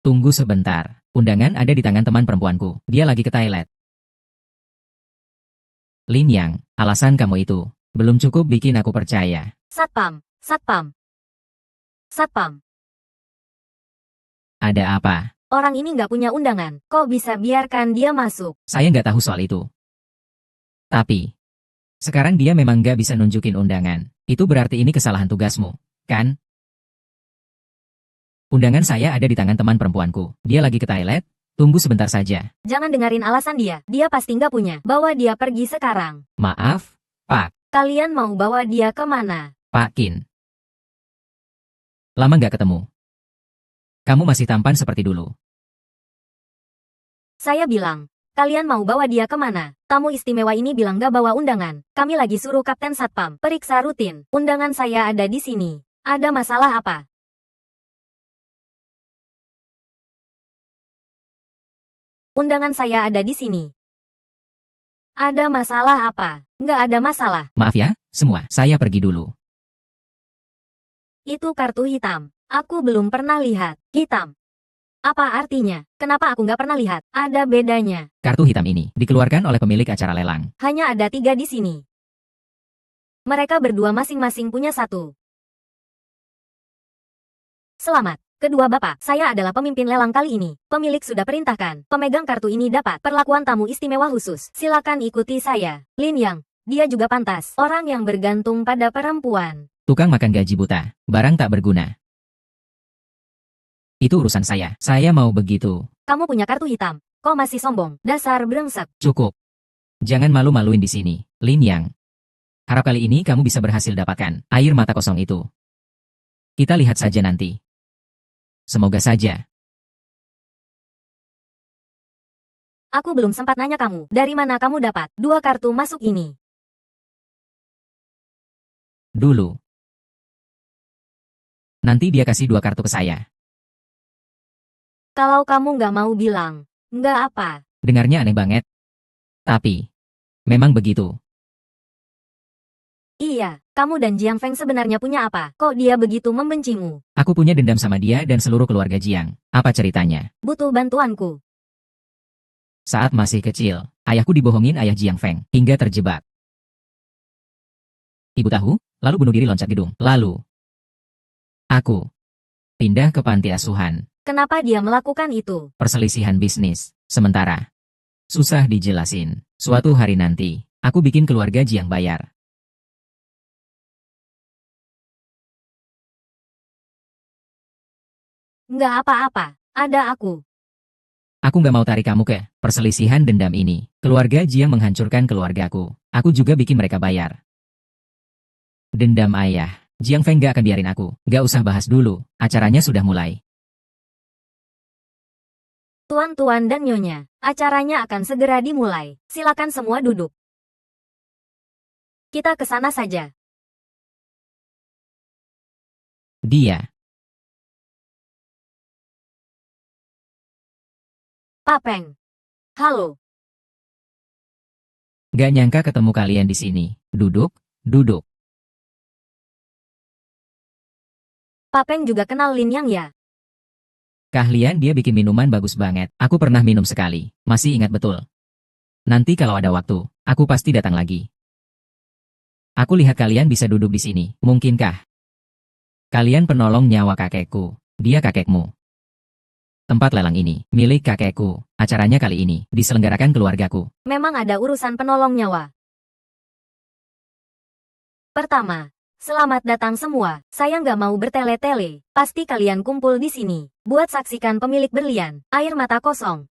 Tunggu sebentar. Undangan ada di tangan teman perempuanku. Dia lagi ke toilet. Lin Yang, alasan kamu itu belum cukup bikin aku percaya. Satpam, satpam. Satpam, Ada apa? orang ini nggak punya undangan. Kok bisa biarkan dia masuk? Saya nggak tahu soal itu. Tapi, sekarang dia memang nggak bisa nunjukin undangan. Itu berarti ini kesalahan tugasmu, kan? Undangan saya ada di tangan teman perempuanku. Dia lagi ke toilet. Tunggu sebentar saja. Jangan dengerin alasan dia. Dia pasti nggak punya. Bawa dia pergi sekarang. Maaf, Pak. Kalian mau bawa dia kemana? Pak Qin. Lama nggak ketemu. Kamu masih tampan seperti dulu. Saya bilang, kalian mau bawa dia kemana? Tamu istimewa ini bilang nggak bawa undangan. Kami lagi suruh Kapten Satpam periksa rutin. Undangan saya ada di sini. Ada masalah apa? Undangan saya ada di sini. Ada masalah apa? Nggak ada masalah. Maaf ya, semua. Saya pergi dulu. Itu kartu hitam. Aku belum pernah lihat. Hitam. Apa artinya? Kenapa aku nggak pernah lihat? Ada bedanya. Kartu hitam ini dikeluarkan oleh pemilik acara lelang. Hanya ada 3 di sini. Mereka berdua masing-masing punya satu. Selamat. Kedua bapak, saya adalah pemimpin lelang kali ini. Pemilik sudah perintahkan. Pemegang kartu ini dapat perlakuan tamu istimewa khusus. Silakan ikuti saya. Lin Yang. Dia juga pantas. Orang yang bergantung pada perempuan. Tukang makan gaji buta. Barang tak berguna. Itu urusan saya. Saya mau begitu. Kamu punya kartu hitam. Kau masih sombong. Dasar brengsek. Cukup. Jangan malu-maluin di sini, Lin Yang. Harap kali ini kamu bisa berhasil dapatkan air mata kosong itu. Kita lihat saja nanti. Semoga saja. Aku belum sempat nanya kamu. Dari mana kamu dapat 2 kartu masuk ini? Dulu. Nanti dia kasih 2 kartu ke saya. Kalau kamu nggak mau bilang, nggak apa. Dengarnya aneh banget. Tapi, memang begitu. Iya, kamu dan Jiang Feng sebenarnya punya apa? Kok dia begitu membencimu? Aku punya dendam sama dia dan seluruh keluarga Jiang. Apa ceritanya? Butuh bantuanku. Saat masih kecil, ayahku dibohongin ayah Jiang Feng, hingga terjebak. Ibu tahu, lalu bunuh diri loncat gedung. Lalu, aku pindah ke panti asuhan. Kenapa dia melakukan itu? Perselisihan bisnis. Sementara, susah dijelasin. Suatu hari nanti, aku bikin keluarga Jiang bayar. Nggak apa-apa, ada aku. Aku nggak mau tarik kamu ke perselisihan dendam ini. Keluarga Jiang menghancurkan keluargaku. Aku juga bikin mereka bayar. Dendam ayah. Jiang Feng gak akan biarin aku. Gak usah bahas dulu. Acaranya sudah mulai. Tuan-tuan dan nyonya, acaranya akan segera dimulai. Silakan semua duduk. Kita ke sana saja. Dia. Pak Peng. Halo. Gak nyangka ketemu kalian di sini. Duduk, duduk. Pak Peng juga kenal Lin Yang ya? Keahlian dia bikin minuman bagus banget. Aku pernah minum sekali. Masih ingat betul. Nanti kalau ada waktu, aku pasti datang lagi. Aku lihat kalian bisa duduk di sini. Mungkinkah? Kalian penolong nyawa kakekku. Dia kakekmu. Tempat lelang ini, milik kakekku. Acaranya kali ini, diselenggarakan keluargaku. Memang ada urusan penolong nyawa. Pertama, selamat datang semua. Saya nggak mau bertele-tele. Pasti kalian kumpul di sini. Buat saksikan pemilik berlian, air mata kosong.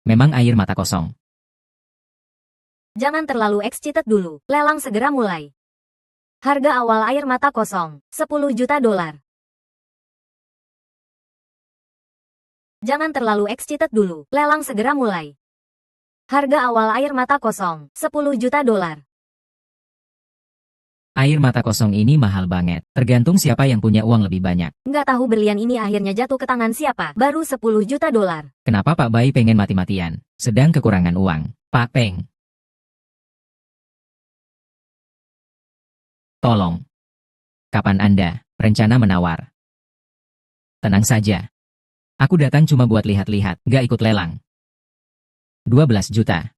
Memang air mata kosong. Jangan terlalu excited dulu. Lelang segera mulai. Harga awal air mata kosong, 10 juta dolar. Jangan terlalu excited dulu. Lelang segera mulai. Harga awal air mata kosong, 10 juta dolar. Air mata kosong ini mahal banget. Tergantung siapa yang punya uang lebih banyak. Nggak tahu berlian ini akhirnya jatuh ke tangan siapa. Baru 10 juta dolar. Kenapa Pak Bai pengen mati-matian? Sedang kekurangan uang. Pak Peng. Tolong. Kapan Anda rencana menawar? Tenang saja. Aku datang cuma buat lihat-lihat, gak ikut lelang. 12 juta.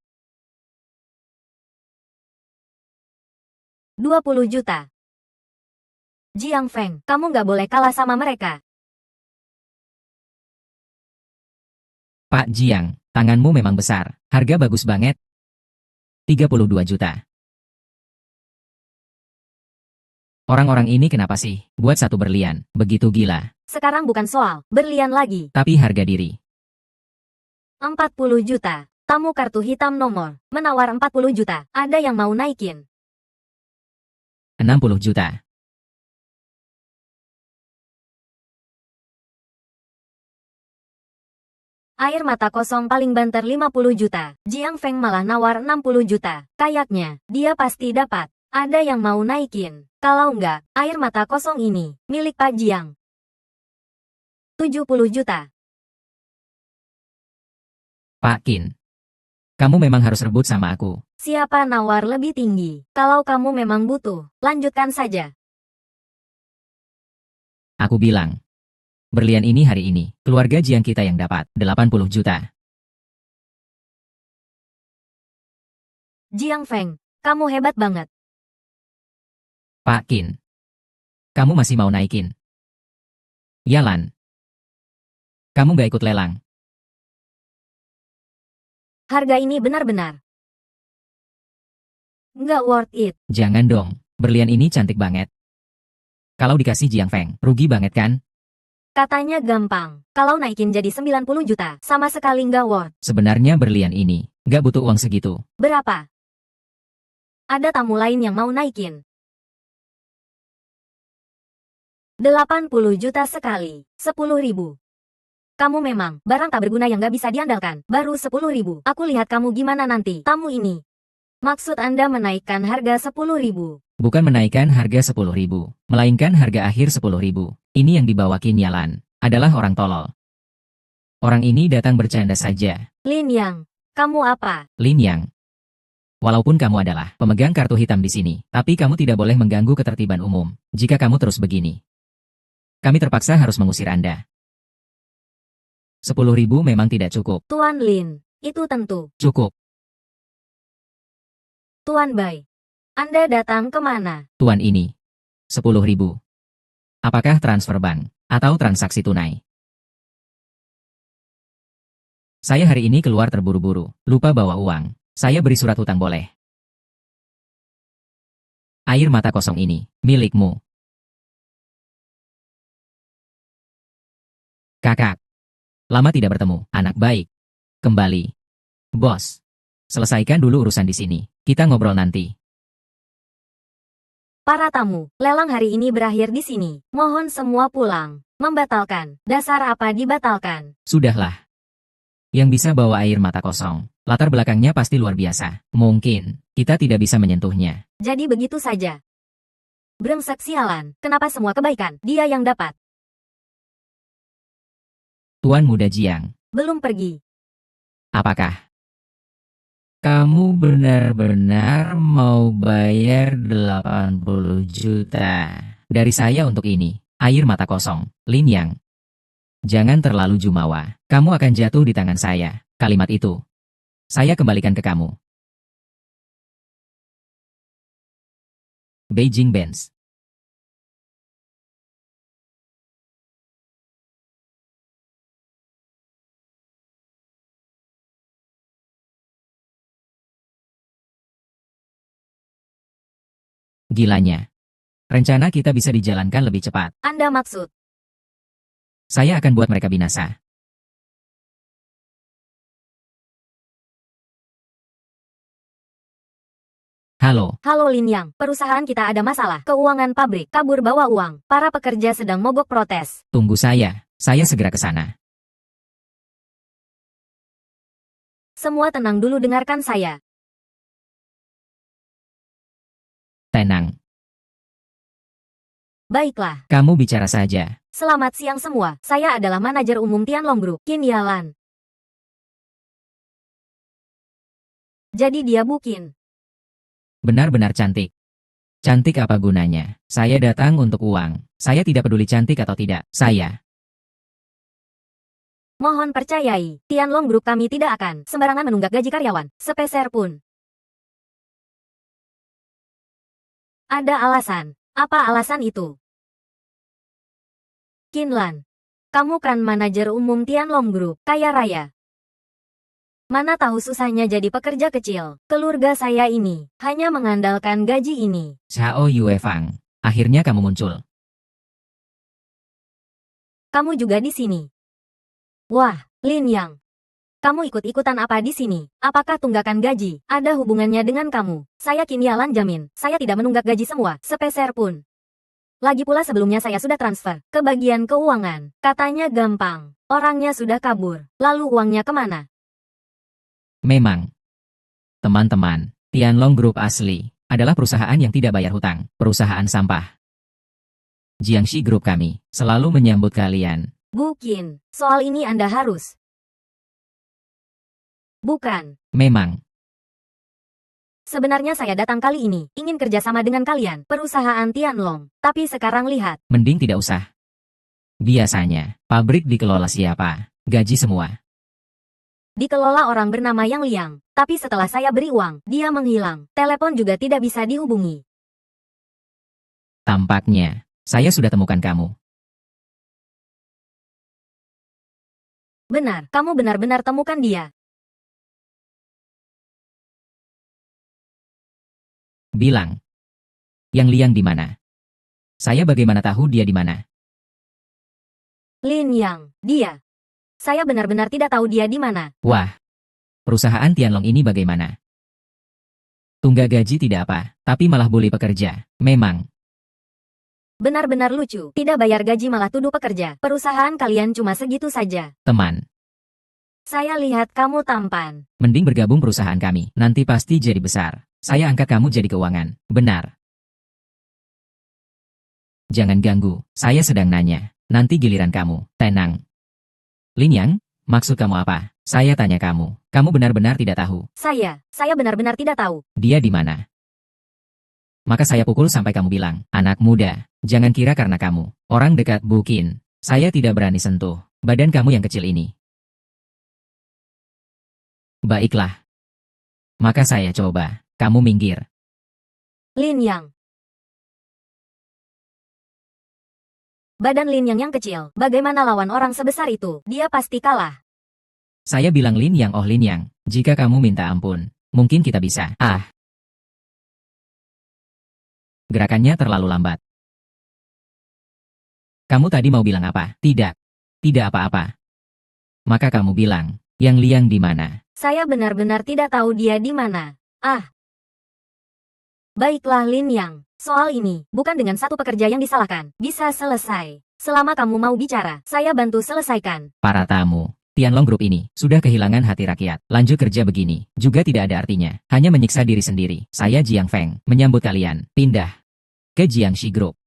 20 juta. Jiang Feng, kamu nggak boleh kalah sama mereka. Pak Jiang, tanganmu memang besar. Harga bagus banget. 32 juta. Orang-orang ini kenapa sih? Buat satu berlian, begitu gila. Sekarang bukan soal berlian lagi. Tapi harga diri. 40 juta. Tamu kartu hitam nomor. Menawar 40 juta. Ada yang mau naikin? 60 juta. Air mata kosong paling banter 50 juta. Jiang Feng malah nawar 60 juta. Kayaknya, dia pasti dapat. Ada yang mau naikin. Kalau enggak, air mata kosong ini, milik Pak Jiang. 70 juta. Pak Qin. Kamu memang harus rebut sama aku. Siapa nawar lebih tinggi? Kalau kamu memang butuh, lanjutkan saja. Aku bilang. Berlian ini hari ini, keluarga Jiang kita yang dapat, 80 juta. Jiang Feng, Kamu hebat banget. Pak Qin. Kamu masih mau naikin? Yalan. Kamu nggak ikut lelang. Harga ini benar-benar nggak worth it. Jangan dong, berlian ini cantik banget. Kalau dikasih Jiang Feng, rugi banget kan? Katanya gampang. Kalau naikin jadi 90 juta, sama sekali nggak worth. Sebenarnya berlian ini, nggak butuh uang segitu. Berapa? Ada tamu lain yang mau naikin. 80 juta sekali. 10.000. Kamu memang barang tak berguna yang nggak bisa diandalkan. Baru 10.000. Aku lihat kamu gimana nanti. Tamu ini. Maksud Anda menaikkan harga 10.000? Bukan menaikkan harga 10.000, melainkan harga akhir 10.000. Ini yang dibawa Qin Yalan, adalah orang tolol. Orang ini datang bercanda saja. Lin Yang, kamu apa? Lin Yang. Walaupun kamu adalah pemegang kartu hitam di sini, tapi kamu tidak boleh mengganggu ketertiban umum. Jika kamu terus begini, kami terpaksa harus mengusir Anda. 10.000 memang tidak cukup. Tuan Lin, itu tentu. Cukup. Tuan Bai, Anda datang kemana? Tuan ini. 10.000. Apakah transfer bank atau transaksi tunai? Saya hari ini keluar terburu-buru, lupa bawa uang. Saya beri surat hutang boleh. Air mata kosong ini, milikmu. Kakak. Lama tidak bertemu, anak baik. Kembali. Bos. Selesaikan dulu urusan di sini. Kita ngobrol nanti. Para tamu, lelang hari ini berakhir di sini. Mohon semua pulang. Membatalkan. Dasar apa dibatalkan? Sudahlah. Yang bisa bawa air mata kosong. Latar belakangnya pasti luar biasa. Mungkin, kita tidak bisa menyentuhnya. Jadi begitu saja. Brengsek sialan. Kenapa semua kebaikan dia yang dapat? Tuan Muda Jiang. Belum pergi. Apakah kamu benar-benar mau bayar 80 juta dari saya untuk ini? Air mata kosong. Lin Yang. Jangan terlalu jumawa. Kamu akan jatuh di tangan saya. Kalimat itu. Saya kembalikan ke kamu. Beijing Benz. Gilanya. Rencana kita bisa dijalankan lebih cepat. Anda maksud? Saya akan buat mereka binasa. Halo. Halo Lin Yang, perusahaan kita ada masalah. Keuangan pabrik kabur bawa uang. Para pekerja sedang mogok protes. Tunggu saya. Saya segera ke sana. Semua tenang dulu, dengarkan saya. Tenang. Baiklah. Kamu bicara saja. Selamat siang semua. Saya adalah manajer umum Tianlong Group, Qin Yalan. Jadi dia bukin. Benar-benar cantik. Cantik apa gunanya? Saya datang untuk uang. Saya tidak peduli cantik atau tidak. Saya. Mohon percayai, Tianlong Group kami tidak akan sembarangan menunggak gaji karyawan, sepeser pun. Ada alasan. Apa alasan itu? Qin Lan, kamu kan manajer umum Tianlong Group, kaya raya. Mana tahu susahnya jadi pekerja kecil. Keluarga saya ini hanya mengandalkan gaji ini. Xiao Yue Fang. Akhirnya kamu muncul. Kamu juga di sini. Wah, Lin Yang. Kamu ikut-ikutan apa di sini? Apakah tunggakan gaji ada hubungannya dengan kamu? Saya Qin Yalan jamin, saya tidak menunggak gaji semua, sepeser pun. Lagi pula sebelumnya saya sudah transfer ke bagian keuangan. Katanya gampang. Orangnya sudah kabur. Lalu uangnya kemana? Memang. Teman-teman, Tianlong Group asli adalah perusahaan yang tidak bayar hutang. Perusahaan sampah. Jiangxi Group kami selalu menyambut kalian. Bu Qin, soal ini Anda harus. Bukan. Memang. Sebenarnya saya datang kali ini, ingin kerjasama dengan kalian, perusahaan Tianlong. Tapi sekarang lihat. Mending tidak usah. Biasanya, pabrik dikelola siapa? Gaji semua. dikelola orang bernama Yang Liang. Tapi setelah saya beri uang, dia menghilang. Telepon juga tidak bisa dihubungi. Tampaknya, saya sudah temukan kamu. Benar, kamu benar-benar temukan dia. Bilang. Yang Liang di mana? Saya bagaimana tahu dia di mana? Lin Yang, dia. Saya benar-benar tidak tahu dia di mana. Wah, perusahaan Tianlong ini bagaimana? Tunggak gaji tidak apa, tapi malah bully pekerja. Memang. Benar-benar lucu. Tidak bayar gaji malah tuduh pekerja. Perusahaan kalian cuma segitu saja. Teman, Saya lihat kamu tampan. mending bergabung perusahaan kami. Nanti pasti jadi besar. Saya angkat kamu jadi keuangan. Benar. Jangan ganggu, saya sedang nanya. Nanti giliran kamu. Tenang. Lin Yang, maksud kamu apa? Saya tanya kamu. Kamu benar-benar tidak tahu. Saya benar-benar tidak tahu. Dia di mana? Maka saya pukul sampai kamu bilang, anak muda, jangan kira karena kamu, orang dekat bukin. Saya tidak berani sentuh, badan kamu yang kecil ini. Baiklah. Maka saya coba, kamu minggir. Lin Yang. Badan Lin Yang kecil. Bagaimana lawan orang sebesar itu? Dia pasti kalah. Saya bilang Lin Yang, oh Lin Yang, jika kamu minta ampun, mungkin kita bisa. Ah. Gerakannya terlalu lambat. Kamu tadi mau bilang apa? Tidak. Tidak apa-apa. Maka kamu bilang, Yang Liang di mana? Saya benar-benar tidak tahu dia di mana. Ah. Baiklah Lin Yang. Soal ini, bukan dengan satu pekerja yang disalahkan. Bisa selesai. Selama kamu mau bicara, saya bantu selesaikan. Para tamu, Tianlong Group ini sudah kehilangan hati rakyat. Lanjut kerja begini, juga tidak ada artinya. Hanya menyiksa diri sendiri. Saya Jiang Feng, menyambut kalian. Pindah ke Jiangxi Group.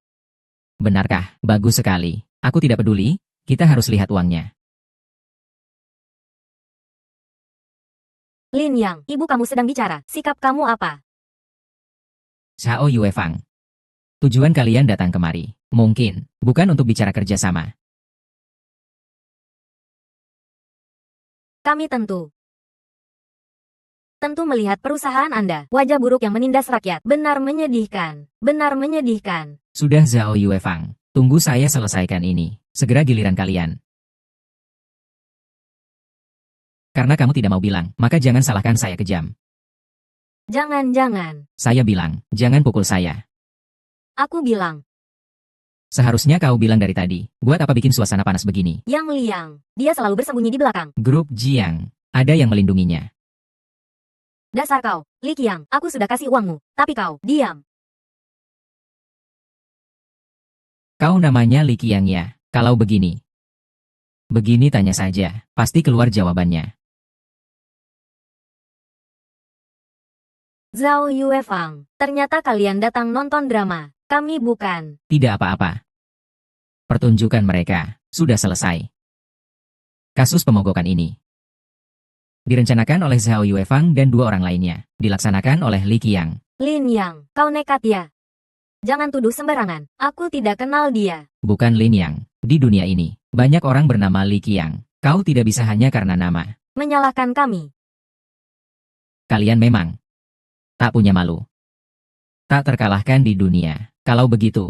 Benarkah? Bagus sekali. Aku tidak peduli, kita harus lihat uangnya. Lin Yang, ibu kamu sedang bicara. Sikap kamu apa? Xiao Yue Fang. Tujuan kalian datang kemari, mungkin, bukan untuk bicara kerjasama. Kami tentu melihat perusahaan Anda. Wajah buruk yang menindas rakyat. Benar menyedihkan. Benar menyedihkan. Sudah Xiao Yue Fang, tunggu saya selesaikan ini. Segera giliran kalian. Karena kamu tidak mau bilang, maka jangan salahkan saya kejam. Jangan. Saya bilang, jangan pukul saya. Aku bilang, Seharusnya kau bilang dari tadi, buat apa bikin suasana panas begini? Yang Liang, dia selalu bersembunyi di belakang. Grup Jiang, ada yang melindunginya. Dasar kau, Li Qiang, aku sudah kasih uangmu, tapi kau, diam. Kau namanya Li Qiang ya, kalau begini. Begini tanya saja, pasti keluar jawabannya. Zhao Yuefang, ternyata kalian datang nonton drama. Kami bukan. Tidak apa-apa. Pertunjukan mereka sudah selesai. Kasus pemogokan ini direncanakan oleh Zhao Yuefang dan dua orang lainnya, dilaksanakan oleh Li Qiang. Lin Yang, kau nekat ya? Jangan tuduh sembarangan, aku tidak kenal dia. Bukan Lin Yang, di dunia ini, banyak orang bernama Li Qiang. Kau tidak bisa hanya karena nama. Menyalahkan kami. Kalian memang tak punya malu. Tak terkalahkan di dunia. Kalau begitu,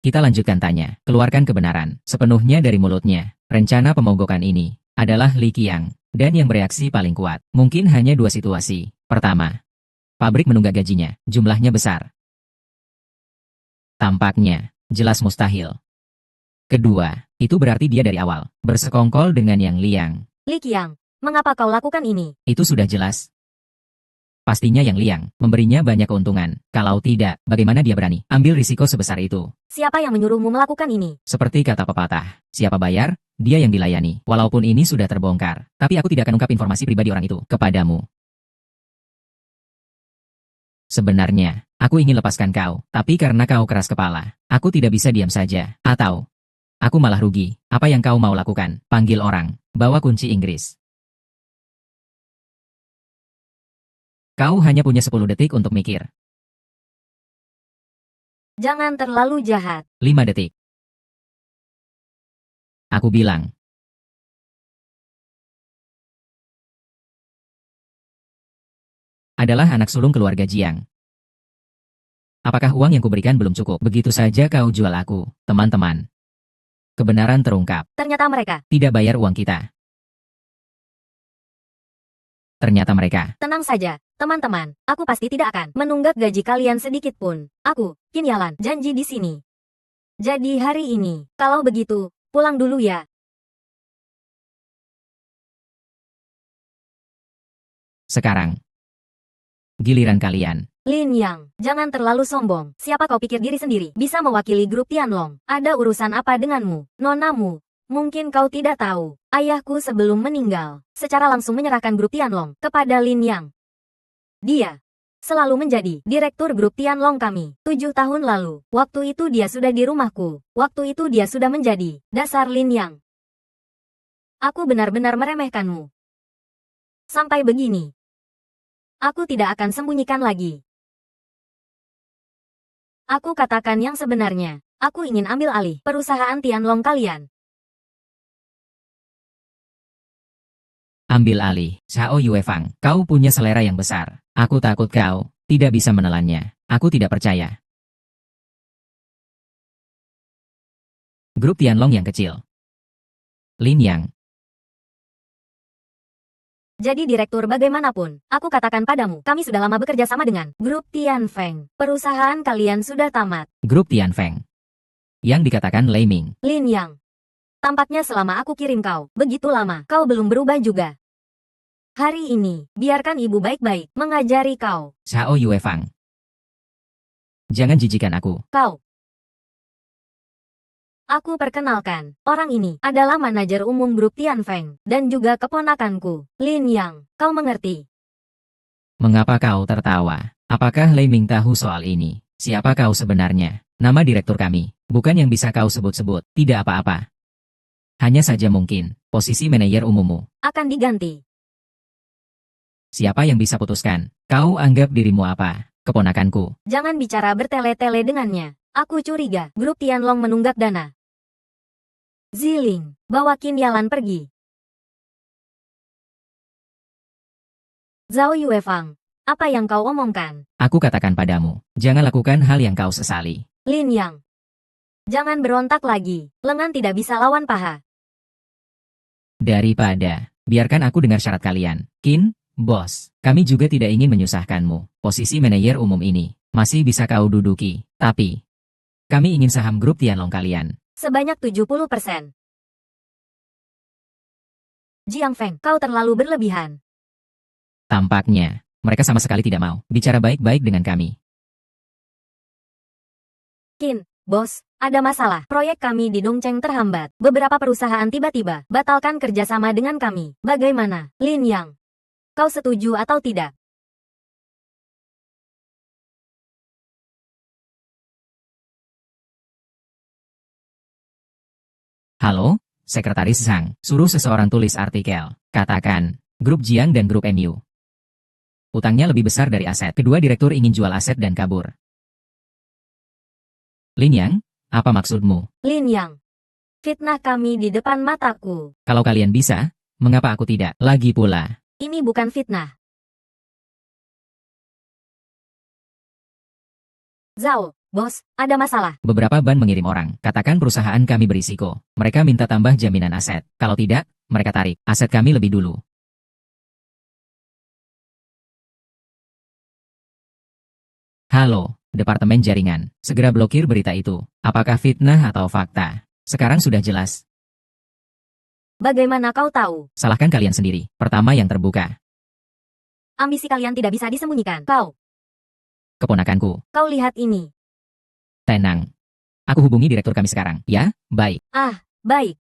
kita lanjutkan tanya. Keluarkan kebenaran sepenuhnya dari mulutnya. Rencana pemogokan ini adalah Li Qiang, dan yang bereaksi paling kuat. Mungkin hanya dua situasi. Pertama, pabrik menunggak gajinya, jumlahnya besar. Tampaknya, jelas mustahil. Kedua, itu berarti dia dari awal bersekongkol dengan Yang Liang. Li Qiang, mengapa kau lakukan ini? Itu sudah jelas. Pastinya Yang Liang memberinya banyak keuntungan. Kalau tidak, bagaimana dia berani ambil risiko sebesar itu? Siapa yang menyuruhmu melakukan ini? Seperti kata pepatah, siapa bayar, dia yang dilayani. Walaupun ini sudah terbongkar, tapi aku tidak akan ungkap informasi pribadi orang itu kepadamu. Sebenarnya, aku ingin lepaskan kau, tapi karena kau keras kepala, aku tidak bisa diam saja. Atau, aku malah rugi. Apa yang kau mau lakukan? Panggil orang, bawa kunci Inggris. Kau hanya punya 10 detik untuk mikir. Jangan terlalu jahat. 5 detik. Aku bilang. Adalah anak sulung keluarga Jiang. Apakah uang yang kuberikan belum cukup? Begitu saja kau jual aku, teman-teman. Kebenaran terungkap. Ternyata mereka. Tidak bayar uang kita. Ternyata mereka. Tenang saja, teman-teman. Aku pasti tidak akan menunggak gaji kalian sedikit pun. Aku, Qin Yalan, janji di sini. Jadi hari ini, kalau begitu, pulang dulu ya. Sekarang. Giliran kalian. Lin Yang, jangan terlalu sombong. Siapa kau pikir diri sendiri bisa mewakili grup Tianlong? Ada urusan apa denganmu, nonamu? Mungkin kau tidak tahu. Ayahku sebelum meninggal, secara langsung menyerahkan grup Tianlong kepada Lin Yang. Dia selalu menjadi direktur grup Tianlong kami. 7 tahun lalu, waktu itu dia sudah di rumahku. Waktu itu dia sudah menjadi dasar Lin Yang. Aku benar-benar meremehkanmu. Sampai begini. Aku tidak akan sembunyikan lagi. Aku katakan yang sebenarnya. Aku ingin ambil alih perusahaan Tianlong kalian. Ambil alih, Xiao Yuefang. Kau punya selera yang besar. Aku takut kau tidak bisa menelannya. Aku tidak percaya. Grup Tianlong yang kecil. Lin Yang. Jadi direktur bagaimanapun, aku katakan padamu, kami sudah lama bekerja sama dengan grup Tianfeng. Perusahaan kalian sudah tamat. Grup Tianfeng. Yang dikatakan Lei Ming. Lin Yang. Tampaknya selama aku kirim kau, begitu lama, kau belum berubah juga. Hari ini, biarkan ibu baik-baik mengajari kau. Xiao Yuefang. Jangan jijikan aku. Kau. Aku perkenalkan, orang ini adalah manajer umum grup Tianfeng, dan juga keponakanku, Lin Yang. Kau mengerti? Mengapa kau tertawa? Apakah Lei Ming tahu soal ini? Siapa kau sebenarnya? Nama direktur kami, bukan yang bisa kau sebut-sebut, tidak apa-apa. Hanya saja mungkin, posisi manajer umummu akan diganti. Siapa yang bisa putuskan? Kau anggap dirimu apa? Keponakanku. Jangan bicara bertele-tele dengannya. Aku curiga, grup Tianlong menunggak dana. Ziling, bawa Qin Yalan pergi. Zhao Yuefang, apa yang kau omongkan? Aku katakan padamu, jangan lakukan hal yang kau sesali. Lin Yang, jangan berontak lagi, lengan tidak bisa lawan paha. Daripada, biarkan aku dengar syarat kalian. Qin, bos, kami juga tidak ingin menyusahkanmu. Posisi manajer umum ini, masih bisa kau duduki. Tapi, kami ingin saham grup Tianlong kalian. Sebanyak 70%. Jiang Feng, kau terlalu berlebihan. Tampaknya, mereka sama sekali tidak mau bicara baik-baik dengan kami. Qin, bos, ada masalah. Proyek kami di Dongcheng terhambat. Beberapa perusahaan tiba-tiba batalkan kerjasama dengan kami. Bagaimana, Lin Yang? Kau setuju atau tidak? Halo, Sekretaris Zhang, suruh seseorang tulis artikel. Katakan, grup Jiang dan grup MU. Utangnya lebih besar dari aset. Kedua direktur ingin jual aset dan kabur. Lin Yang, apa maksudmu? Lin Yang, fitnah kami di depan mataku. Kalau kalian bisa, mengapa aku tidak? Lagi pula, Ini bukan fitnah. Zhao, bos, ada masalah. beberapa ban mengirim orang. Katakan perusahaan kami berisiko. Mereka minta tambah jaminan aset. Kalau tidak, mereka tarik aset kami lebih dulu. Halo, Departemen Jaringan. Segera blokir berita itu. Apakah fitnah atau fakta? Sekarang sudah jelas. Bagaimana kau tahu? Salahkan kalian sendiri. Pertama yang terbuka. Ambisi kalian tidak bisa disembunyikan. Kau Keponakanku. lihat ini. Tenang. Aku hubungi direktur kami sekarang. Ya, baik. Ah, baik.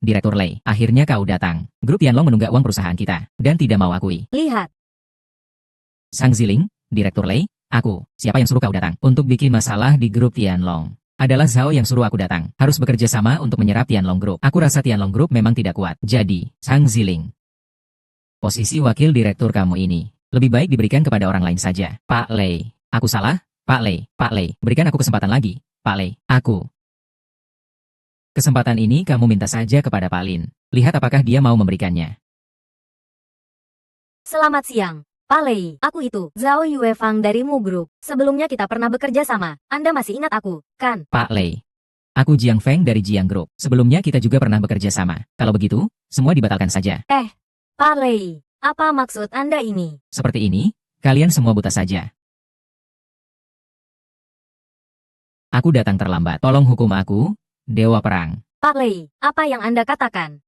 Direktur Lei, akhirnya kau datang. Grup Tianlong menunggak uang perusahaan kita, dan tidak mau akui. Lihat, Sang Ziling, Direktur Lei, Aku, siapa yang suruh kau datang? Untuk bikin masalah di grup Tianlong. Adalah Zhao yang suruh aku datang. Harus bekerja sama untuk menyerap Tianlong Group. Aku rasa Tianlong Group memang tidak kuat. Jadi, Sang Ziling, posisi wakil direktur kamu ini lebih baik diberikan kepada orang lain saja. Pak Lei, aku salah? Pak Lei, berikan aku kesempatan lagi. Pak Lei, aku. Kesempatan ini kamu minta saja kepada Pak Lin. Lihat apakah dia mau memberikannya. Selamat siang, Pak Lei. Aku itu, Zhao Yuefang dari Mu Group. Sebelumnya kita pernah bekerja sama. Anda masih ingat aku, kan? Pak Lei, aku Jiang Feng dari Jiang Group. Sebelumnya kita juga pernah bekerja sama. Kalau begitu, semua dibatalkan saja. Pak Lei, apa maksud Anda ini? Seperti ini, kalian semua buta saja. Aku datang terlambat. Tolong hukum aku, Dewa Perang. Pak Lei, apa yang Anda katakan?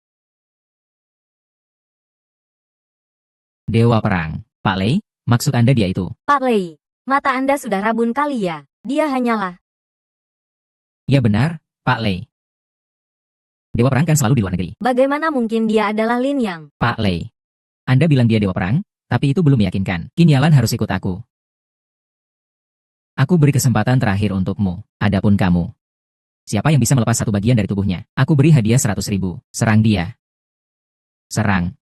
Dewa Perang. Pak Lei, maksud Anda dia itu? Pak Lei, mata Anda sudah rabun kali ya. Dia hanyalah. Ya benar, Pak Lei. Dewa Perang kan selalu di luar negeri. Bagaimana mungkin dia adalah Lin Yang? Pak Lei, Anda bilang dia Dewa Perang, tapi itu belum meyakinkan. Qin Yalan harus ikut aku. Aku beri kesempatan terakhir untukmu. Adapun kamu, siapa yang bisa melepas satu bagian dari tubuhnya? Aku beri hadiah 100.000. Serang dia. Serang.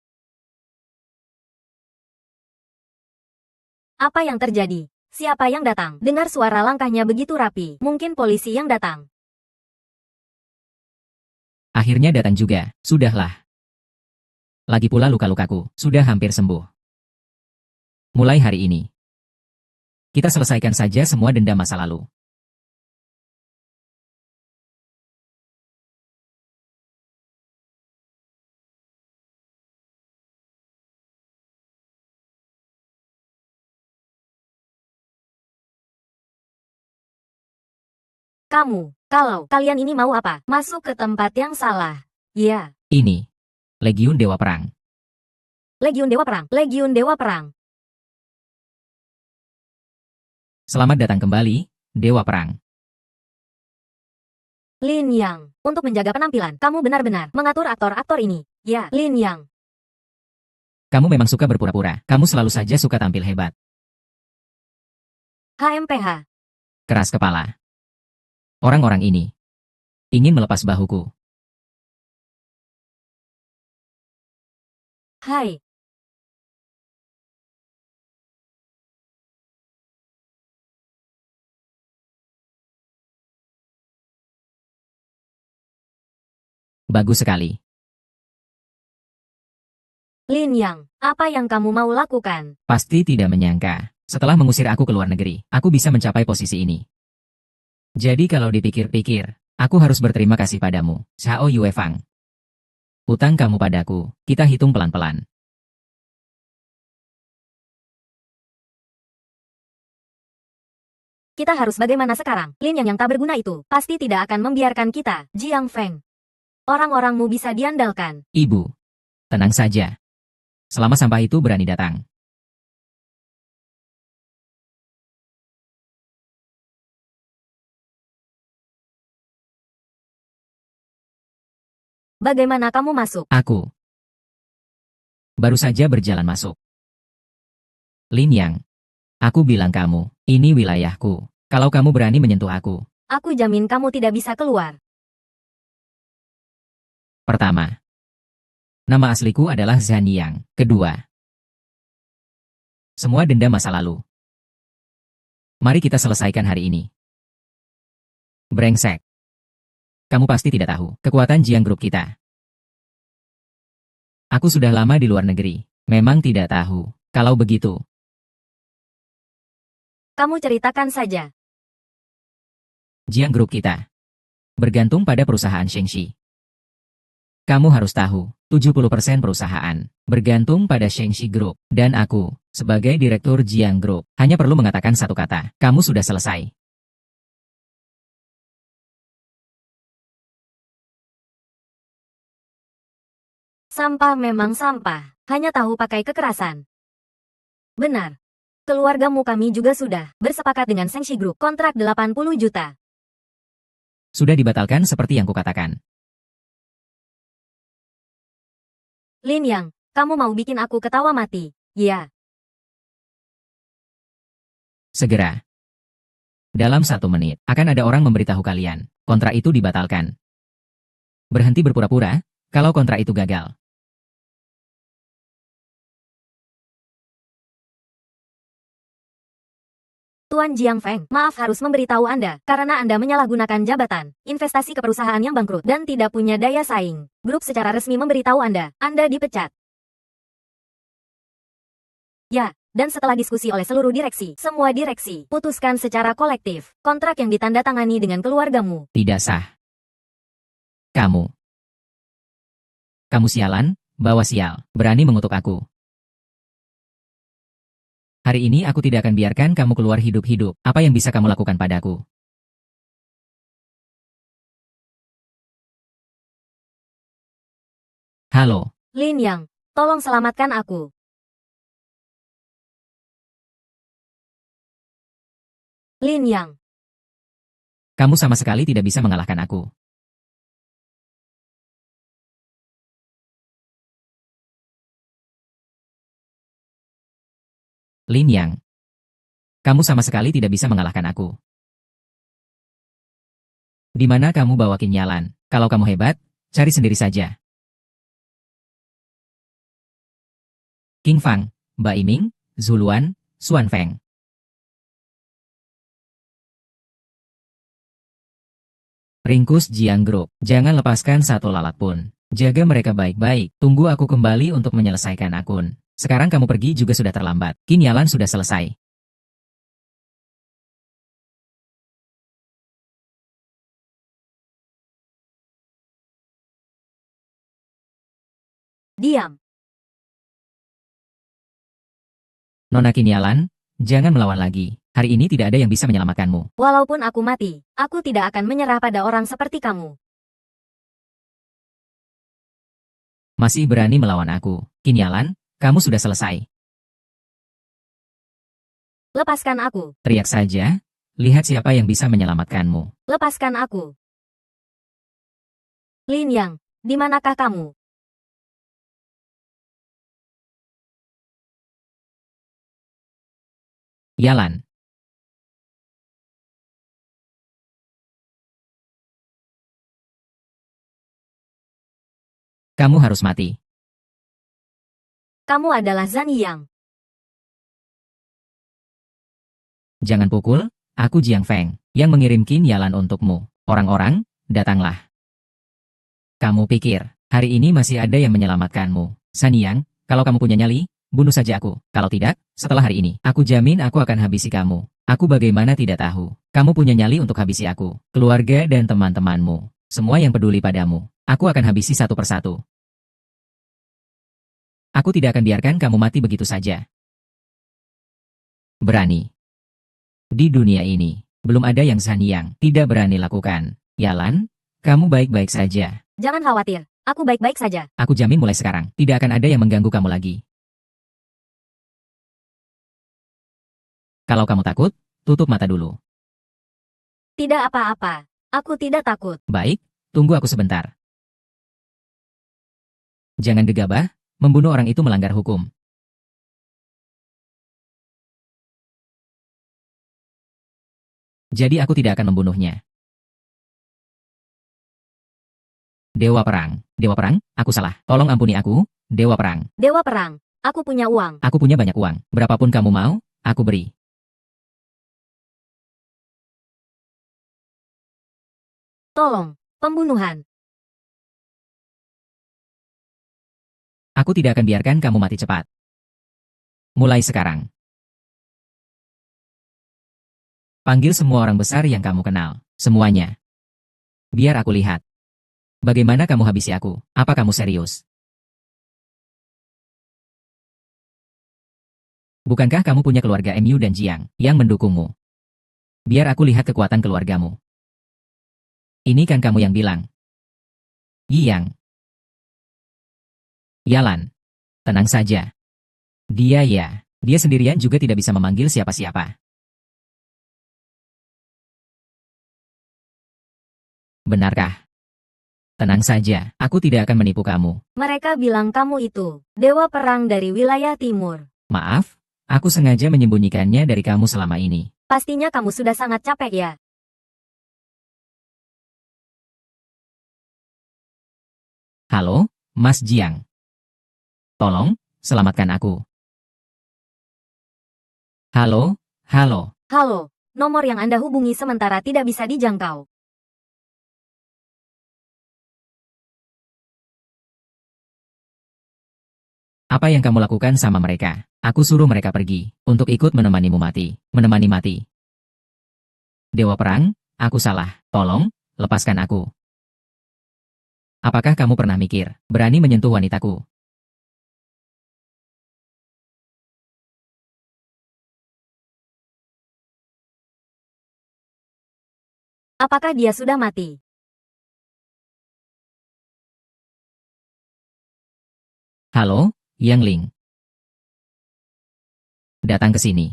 Apa yang terjadi? Siapa yang datang? Dengar suara langkahnya begitu rapi. Mungkin polisi yang datang. Akhirnya datang juga. Sudahlah. Lagi pula luka-lukaku sudah hampir sembuh. Mulai hari ini, kita selesaikan saja semua dendam masa lalu. Kalau kalian ini mau apa? Masuk ke tempat yang salah. Ya, Ini, Legiun Dewa Perang. Legiun Dewa Perang. Legiun Dewa Perang. Selamat datang kembali, Dewa Perang. Lin Yang. Untuk menjaga penampilan, kamu benar-benar mengatur aktor-aktor ini. Ya, Lin Yang. Kamu memang suka berpura-pura. Kamu selalu saja suka tampil hebat. HMPH. Keras kepala. Orang-orang ini ingin melepas bahuku. Hai. Bagus sekali. Lin Yang, apa yang kamu mau lakukan? Pasti tidak menyangka, setelah mengusir aku ke luar negeri, aku bisa mencapai posisi ini. Jadi kalau dipikir-pikir, aku harus berterima kasih padamu, Xiao Yuefang. Utang kamu padaku, kita hitung pelan-pelan. Kita harus bagaimana sekarang? Lin Yang tak berguna itu pasti tidak akan membiarkan kita, Jiang Feng. Orang-orangmu bisa diandalkan. Ibu, tenang saja. Selama sampah itu berani datang. Bagaimana kamu masuk? Aku baru saja berjalan masuk. Lin Yang, aku bilang kamu, ini wilayahku. Kalau kamu berani menyentuh aku. Aku jamin kamu tidak bisa keluar. Pertama, nama asliku adalah Zhan Yang. Kedua, semua dendam masa lalu. Mari kita selesaikan hari ini. Brengsek. Kamu pasti tidak tahu kekuatan Jiang Group kita. Aku sudah lama di luar negeri. Memang tidak tahu. Kalau begitu, Kamu ceritakan saja. Jiang Group kita bergantung pada perusahaan Shengxi. Kamu harus tahu, 70% perusahaan bergantung pada Shengxi Group. Dan aku, sebagai direktur Jiang Group, hanya perlu mengatakan satu kata. Kamu sudah selesai. Sampah memang sampah. Hanya tahu pakai kekerasan. Benar. Keluargamu kami juga sudah bersepakat dengan Shengxi Group kontrak 80 juta. Sudah dibatalkan seperti yang kukatakan. Lin Yang, kamu mau bikin aku ketawa mati. Ya. Segera. Dalam 1 menit, akan ada orang memberitahu kalian. Kontrak itu dibatalkan. Berhenti berpura-pura, kalau kontrak itu gagal. Tuan Jiang Feng, maaf harus memberitahu Anda, karena Anda menyalahgunakan jabatan, investasi ke perusahaan yang bangkrut, dan tidak punya daya saing. Grup secara resmi memberitahu Anda dipecat. Ya, dan setelah diskusi oleh seluruh direksi, semua direksi, putuskan secara kolektif, kontrak yang ditandatangani dengan keluargamu. Tidak sah. Kamu sialan, bawa sial, berani mengutuk aku. Hari ini aku tidak akan biarkan kamu keluar hidup-hidup. Apa yang bisa kamu lakukan padaku? Halo, Lin Yang, tolong selamatkan aku. Lin Yang, kamu sama sekali tidak bisa mengalahkan aku. Lin Yang, kamu sama sekali tidak bisa mengalahkan aku. Di mana kamu bawa kinyalan? Kalau kamu hebat, cari sendiri saja. King Fang, Mbak Iming, Zuluan, Xuan Feng. Ringkus Jiang Group, jangan lepaskan satu lalat pun. Jaga mereka baik-baik, tunggu aku kembali untuk menyelesaikan akun. Sekarang kamu pergi juga sudah terlambat, kinyalan sudah selesai. diam. Nona Kinyalan, jangan melawan lagi. Hari ini tidak ada yang bisa menyelamatkanmu. Walaupun aku mati, aku tidak akan menyerah pada orang seperti kamu. Masih berani melawan aku. Kinyalan, kamu sudah selesai. Lepaskan aku. Teriak saja, lihat siapa yang bisa menyelamatkanmu. Lepaskan aku. Lin Yang, di manakah kamu? Yalan. Kamu harus mati. Kamu adalah Zhan Yang. Jangan pukul, aku Jiang Feng, yang mengirim Kinyalan untukmu. Orang-orang, datanglah. Kamu pikir, hari ini masih ada yang menyelamatkanmu. Saniyang, kalau kamu punya nyali, bunuh saja aku. Kalau tidak, setelah hari ini, aku jamin aku akan habisi kamu. Aku bagaimana tidak tahu. Kamu punya nyali untuk habisi aku, keluarga dan teman-temanmu. Semua yang peduli padamu, aku akan habisi satu persatu. Aku tidak akan biarkan kamu mati begitu saja. Berani. Di dunia ini, belum ada yang Saniyang tidak berani lakukan. Yalan, kamu baik-baik saja. Jangan khawatir, aku baik-baik saja. Aku jamin mulai sekarang, tidak akan ada yang mengganggu kamu lagi. Kalau kamu takut, tutup mata dulu. Tidak apa-apa, aku tidak takut. Baik, tunggu aku sebentar. Jangan gegabah, membunuh orang itu melanggar hukum. Jadi aku tidak akan membunuhnya. Dewa Perang, aku salah. Tolong ampuni aku, Dewa Perang. Dewa Perang, aku punya uang. Aku punya banyak uang. Berapapun kamu mau, aku beri. Tolong, pembunuhan. Aku tidak akan biarkan kamu mati cepat. Mulai sekarang. Panggil semua orang besar yang kamu kenal. Semuanya. Biar aku lihat. Bagaimana kamu habisi aku? Apa kamu serius? Bukankah kamu punya keluarga MU dan Jiang yang mendukungmu? Biar aku lihat kekuatan keluargamu. Ini kan kamu yang bilang. Yang. Yalan. Tenang saja. Dia sendirian juga tidak bisa memanggil siapa-siapa. Benarkah? Tenang saja, aku tidak akan menipu kamu. Mereka bilang kamu itu Dewa Perang dari wilayah timur. Maaf, Aku sengaja menyembunyikannya dari kamu selama ini. Pastinya kamu sudah sangat capek ya. Halo, Mas Jiang. Tolong, selamatkan aku. Halo, halo. Halo, nomor yang Anda hubungi sementara tidak bisa dijangkau. Apa yang kamu lakukan sama mereka? Aku suruh mereka pergi, untuk ikut menemanimu mati. Menemani mati. Dewa Perang, aku salah. Tolong, lepaskan aku. Apakah kamu pernah mikir, berani menyentuh wanitaku? Apakah dia sudah mati? Halo, Yang Ling. Datang ke sini.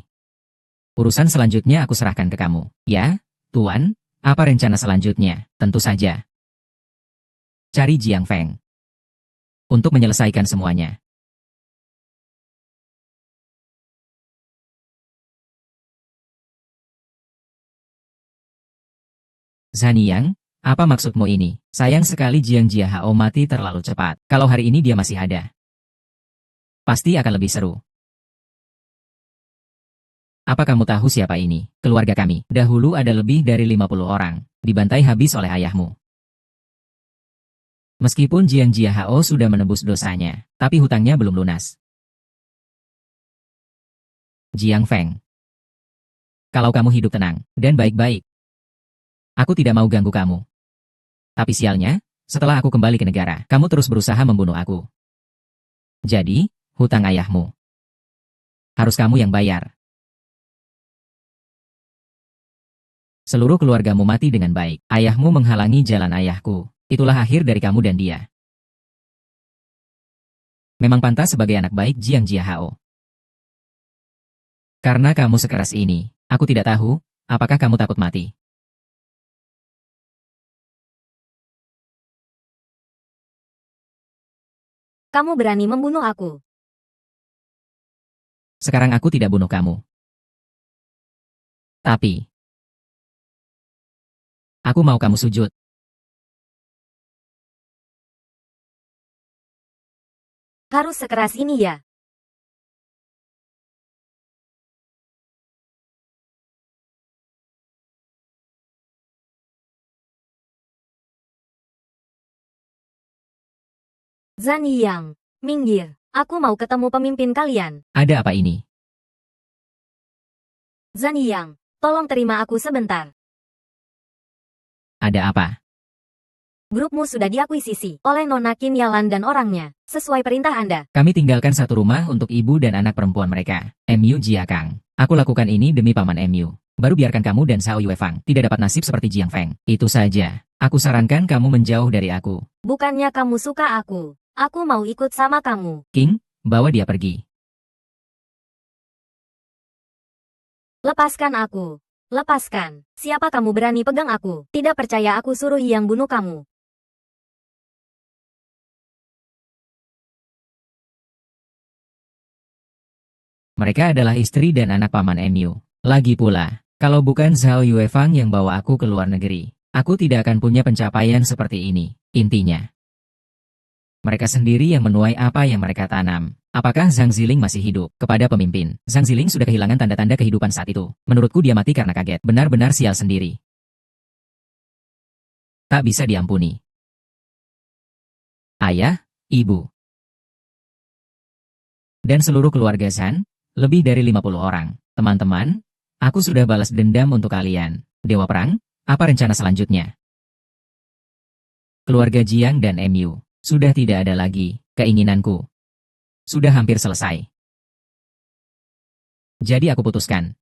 Urusan selanjutnya aku serahkan ke kamu. Ya, Tuan, apa rencana selanjutnya? Tentu saja. Cari Jiang Feng. Untuk menyelesaikan semuanya. Zhaniyang, apa maksudmu ini? Sayang sekali Jiang Jiahao mati terlalu cepat. Kalau hari ini dia masih ada, pasti akan lebih seru. Apa kamu tahu siapa ini? Keluarga kami. Dahulu ada lebih dari 50 orang. Dibantai habis oleh ayahmu. Meskipun Jiang Jiahao sudah menebus dosanya, tapi hutangnya belum lunas. Jiang Feng. Kalau kamu hidup tenang dan baik-baik, aku tidak mau ganggu kamu. Tapi sialnya, setelah aku kembali ke negara, kamu terus berusaha membunuh aku. Jadi, hutang ayahmu harus kamu yang bayar. Seluruh keluargamu mati dengan baik. Ayahmu menghalangi jalan ayahku. Itulah akhir dari kamu dan dia. Memang pantas sebagai anak baik Jiang Jiahao. Karena kamu sekeras ini, aku tidak tahu, apakah kamu takut mati. Kamu berani membunuh aku. Sekarang aku tidak bunuh kamu. Tapi, aku mau kamu sujud. Harus sekeras ini ya. Zhaniyang, minggir. Aku mau ketemu pemimpin kalian. Ada apa ini? Zhaniyang, tolong terima aku sebentar. Ada apa? Grupmu sudah diakuisisi oleh Nona Qin Yalan dan orangnya, sesuai perintah Anda. Kami tinggalkan satu rumah untuk ibu dan anak perempuan mereka, MU Jiakang. Aku lakukan ini demi paman MU. Baru biarkan kamu dan Xiao Yuefang tidak dapat nasib seperti Jiang Feng. Itu saja. Aku sarankan kamu menjauh dari aku. Bukannya kamu suka aku. Aku mau ikut sama kamu. King, bawa dia pergi. Lepaskan aku. Lepaskan. Siapa kamu berani pegang aku? Tidak percaya aku suruh Yang bunuh kamu. Mereka adalah istri dan anak paman MU. Lagi pula, kalau bukan Zhao Yuefang yang bawa aku ke luar negeri, aku tidak akan punya pencapaian seperti ini. Intinya, mereka sendiri yang menuai apa yang mereka tanam. Apakah Zhang Ziling masih hidup? Kepada pemimpin, Zhang Ziling sudah kehilangan tanda-tanda kehidupan saat itu. Menurutku dia mati karena kaget. Benar-benar sial sendiri. Tak bisa diampuni. Ayah, ibu, dan seluruh keluarga Zhan, lebih dari 50 orang. Teman-teman, aku sudah balas dendam untuk kalian. Dewa Perang, apa rencana selanjutnya? Keluarga Jiang dan MU, sudah tidak ada lagi. Keinginanku sudah hampir selesai. Jadi aku putuskan.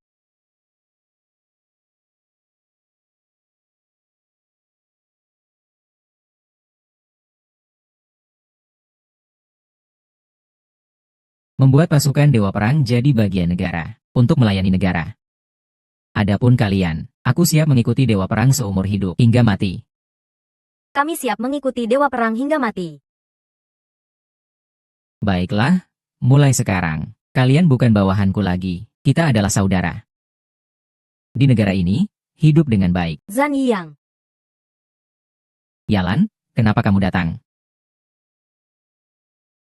Membuat pasukan Dewa Perang jadi bagian negara, untuk melayani negara. Adapun kalian, aku siap mengikuti Dewa Perang seumur hidup, hingga mati. Kami siap mengikuti Dewa Perang hingga mati. Baiklah, mulai sekarang. Kalian bukan bawahanku lagi, kita adalah saudara. Di negara ini, hidup dengan baik. Zhan Yang. Yalan, kenapa kamu datang?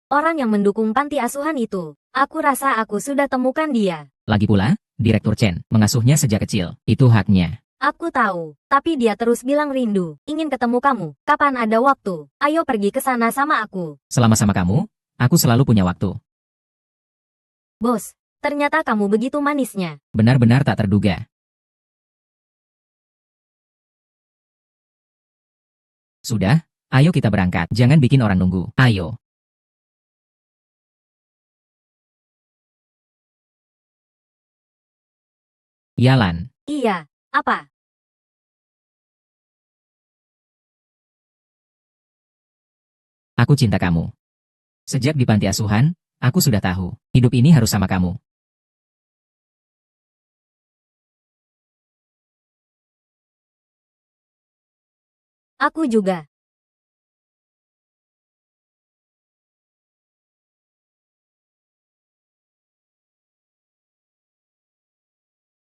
Orang yang mendukung panti asuhan itu. Aku rasa aku sudah temukan dia. Lagi pula, Direktur Chen mengasuhnya sejak kecil. Itu haknya. Aku tahu, tapi dia terus bilang rindu. Ingin ketemu kamu. Kapan ada waktu? Ayo pergi ke sana sama aku. Selama sama kamu, aku selalu punya waktu. Bos, ternyata kamu begitu manisnya. Benar-benar tak terduga. Sudah, ayo kita berangkat. Jangan bikin orang nunggu. Ayo. Yalan. Iya, apa? Aku cinta kamu. Sejak di panti asuhan, aku sudah tahu. Hidup ini harus sama kamu. Aku juga.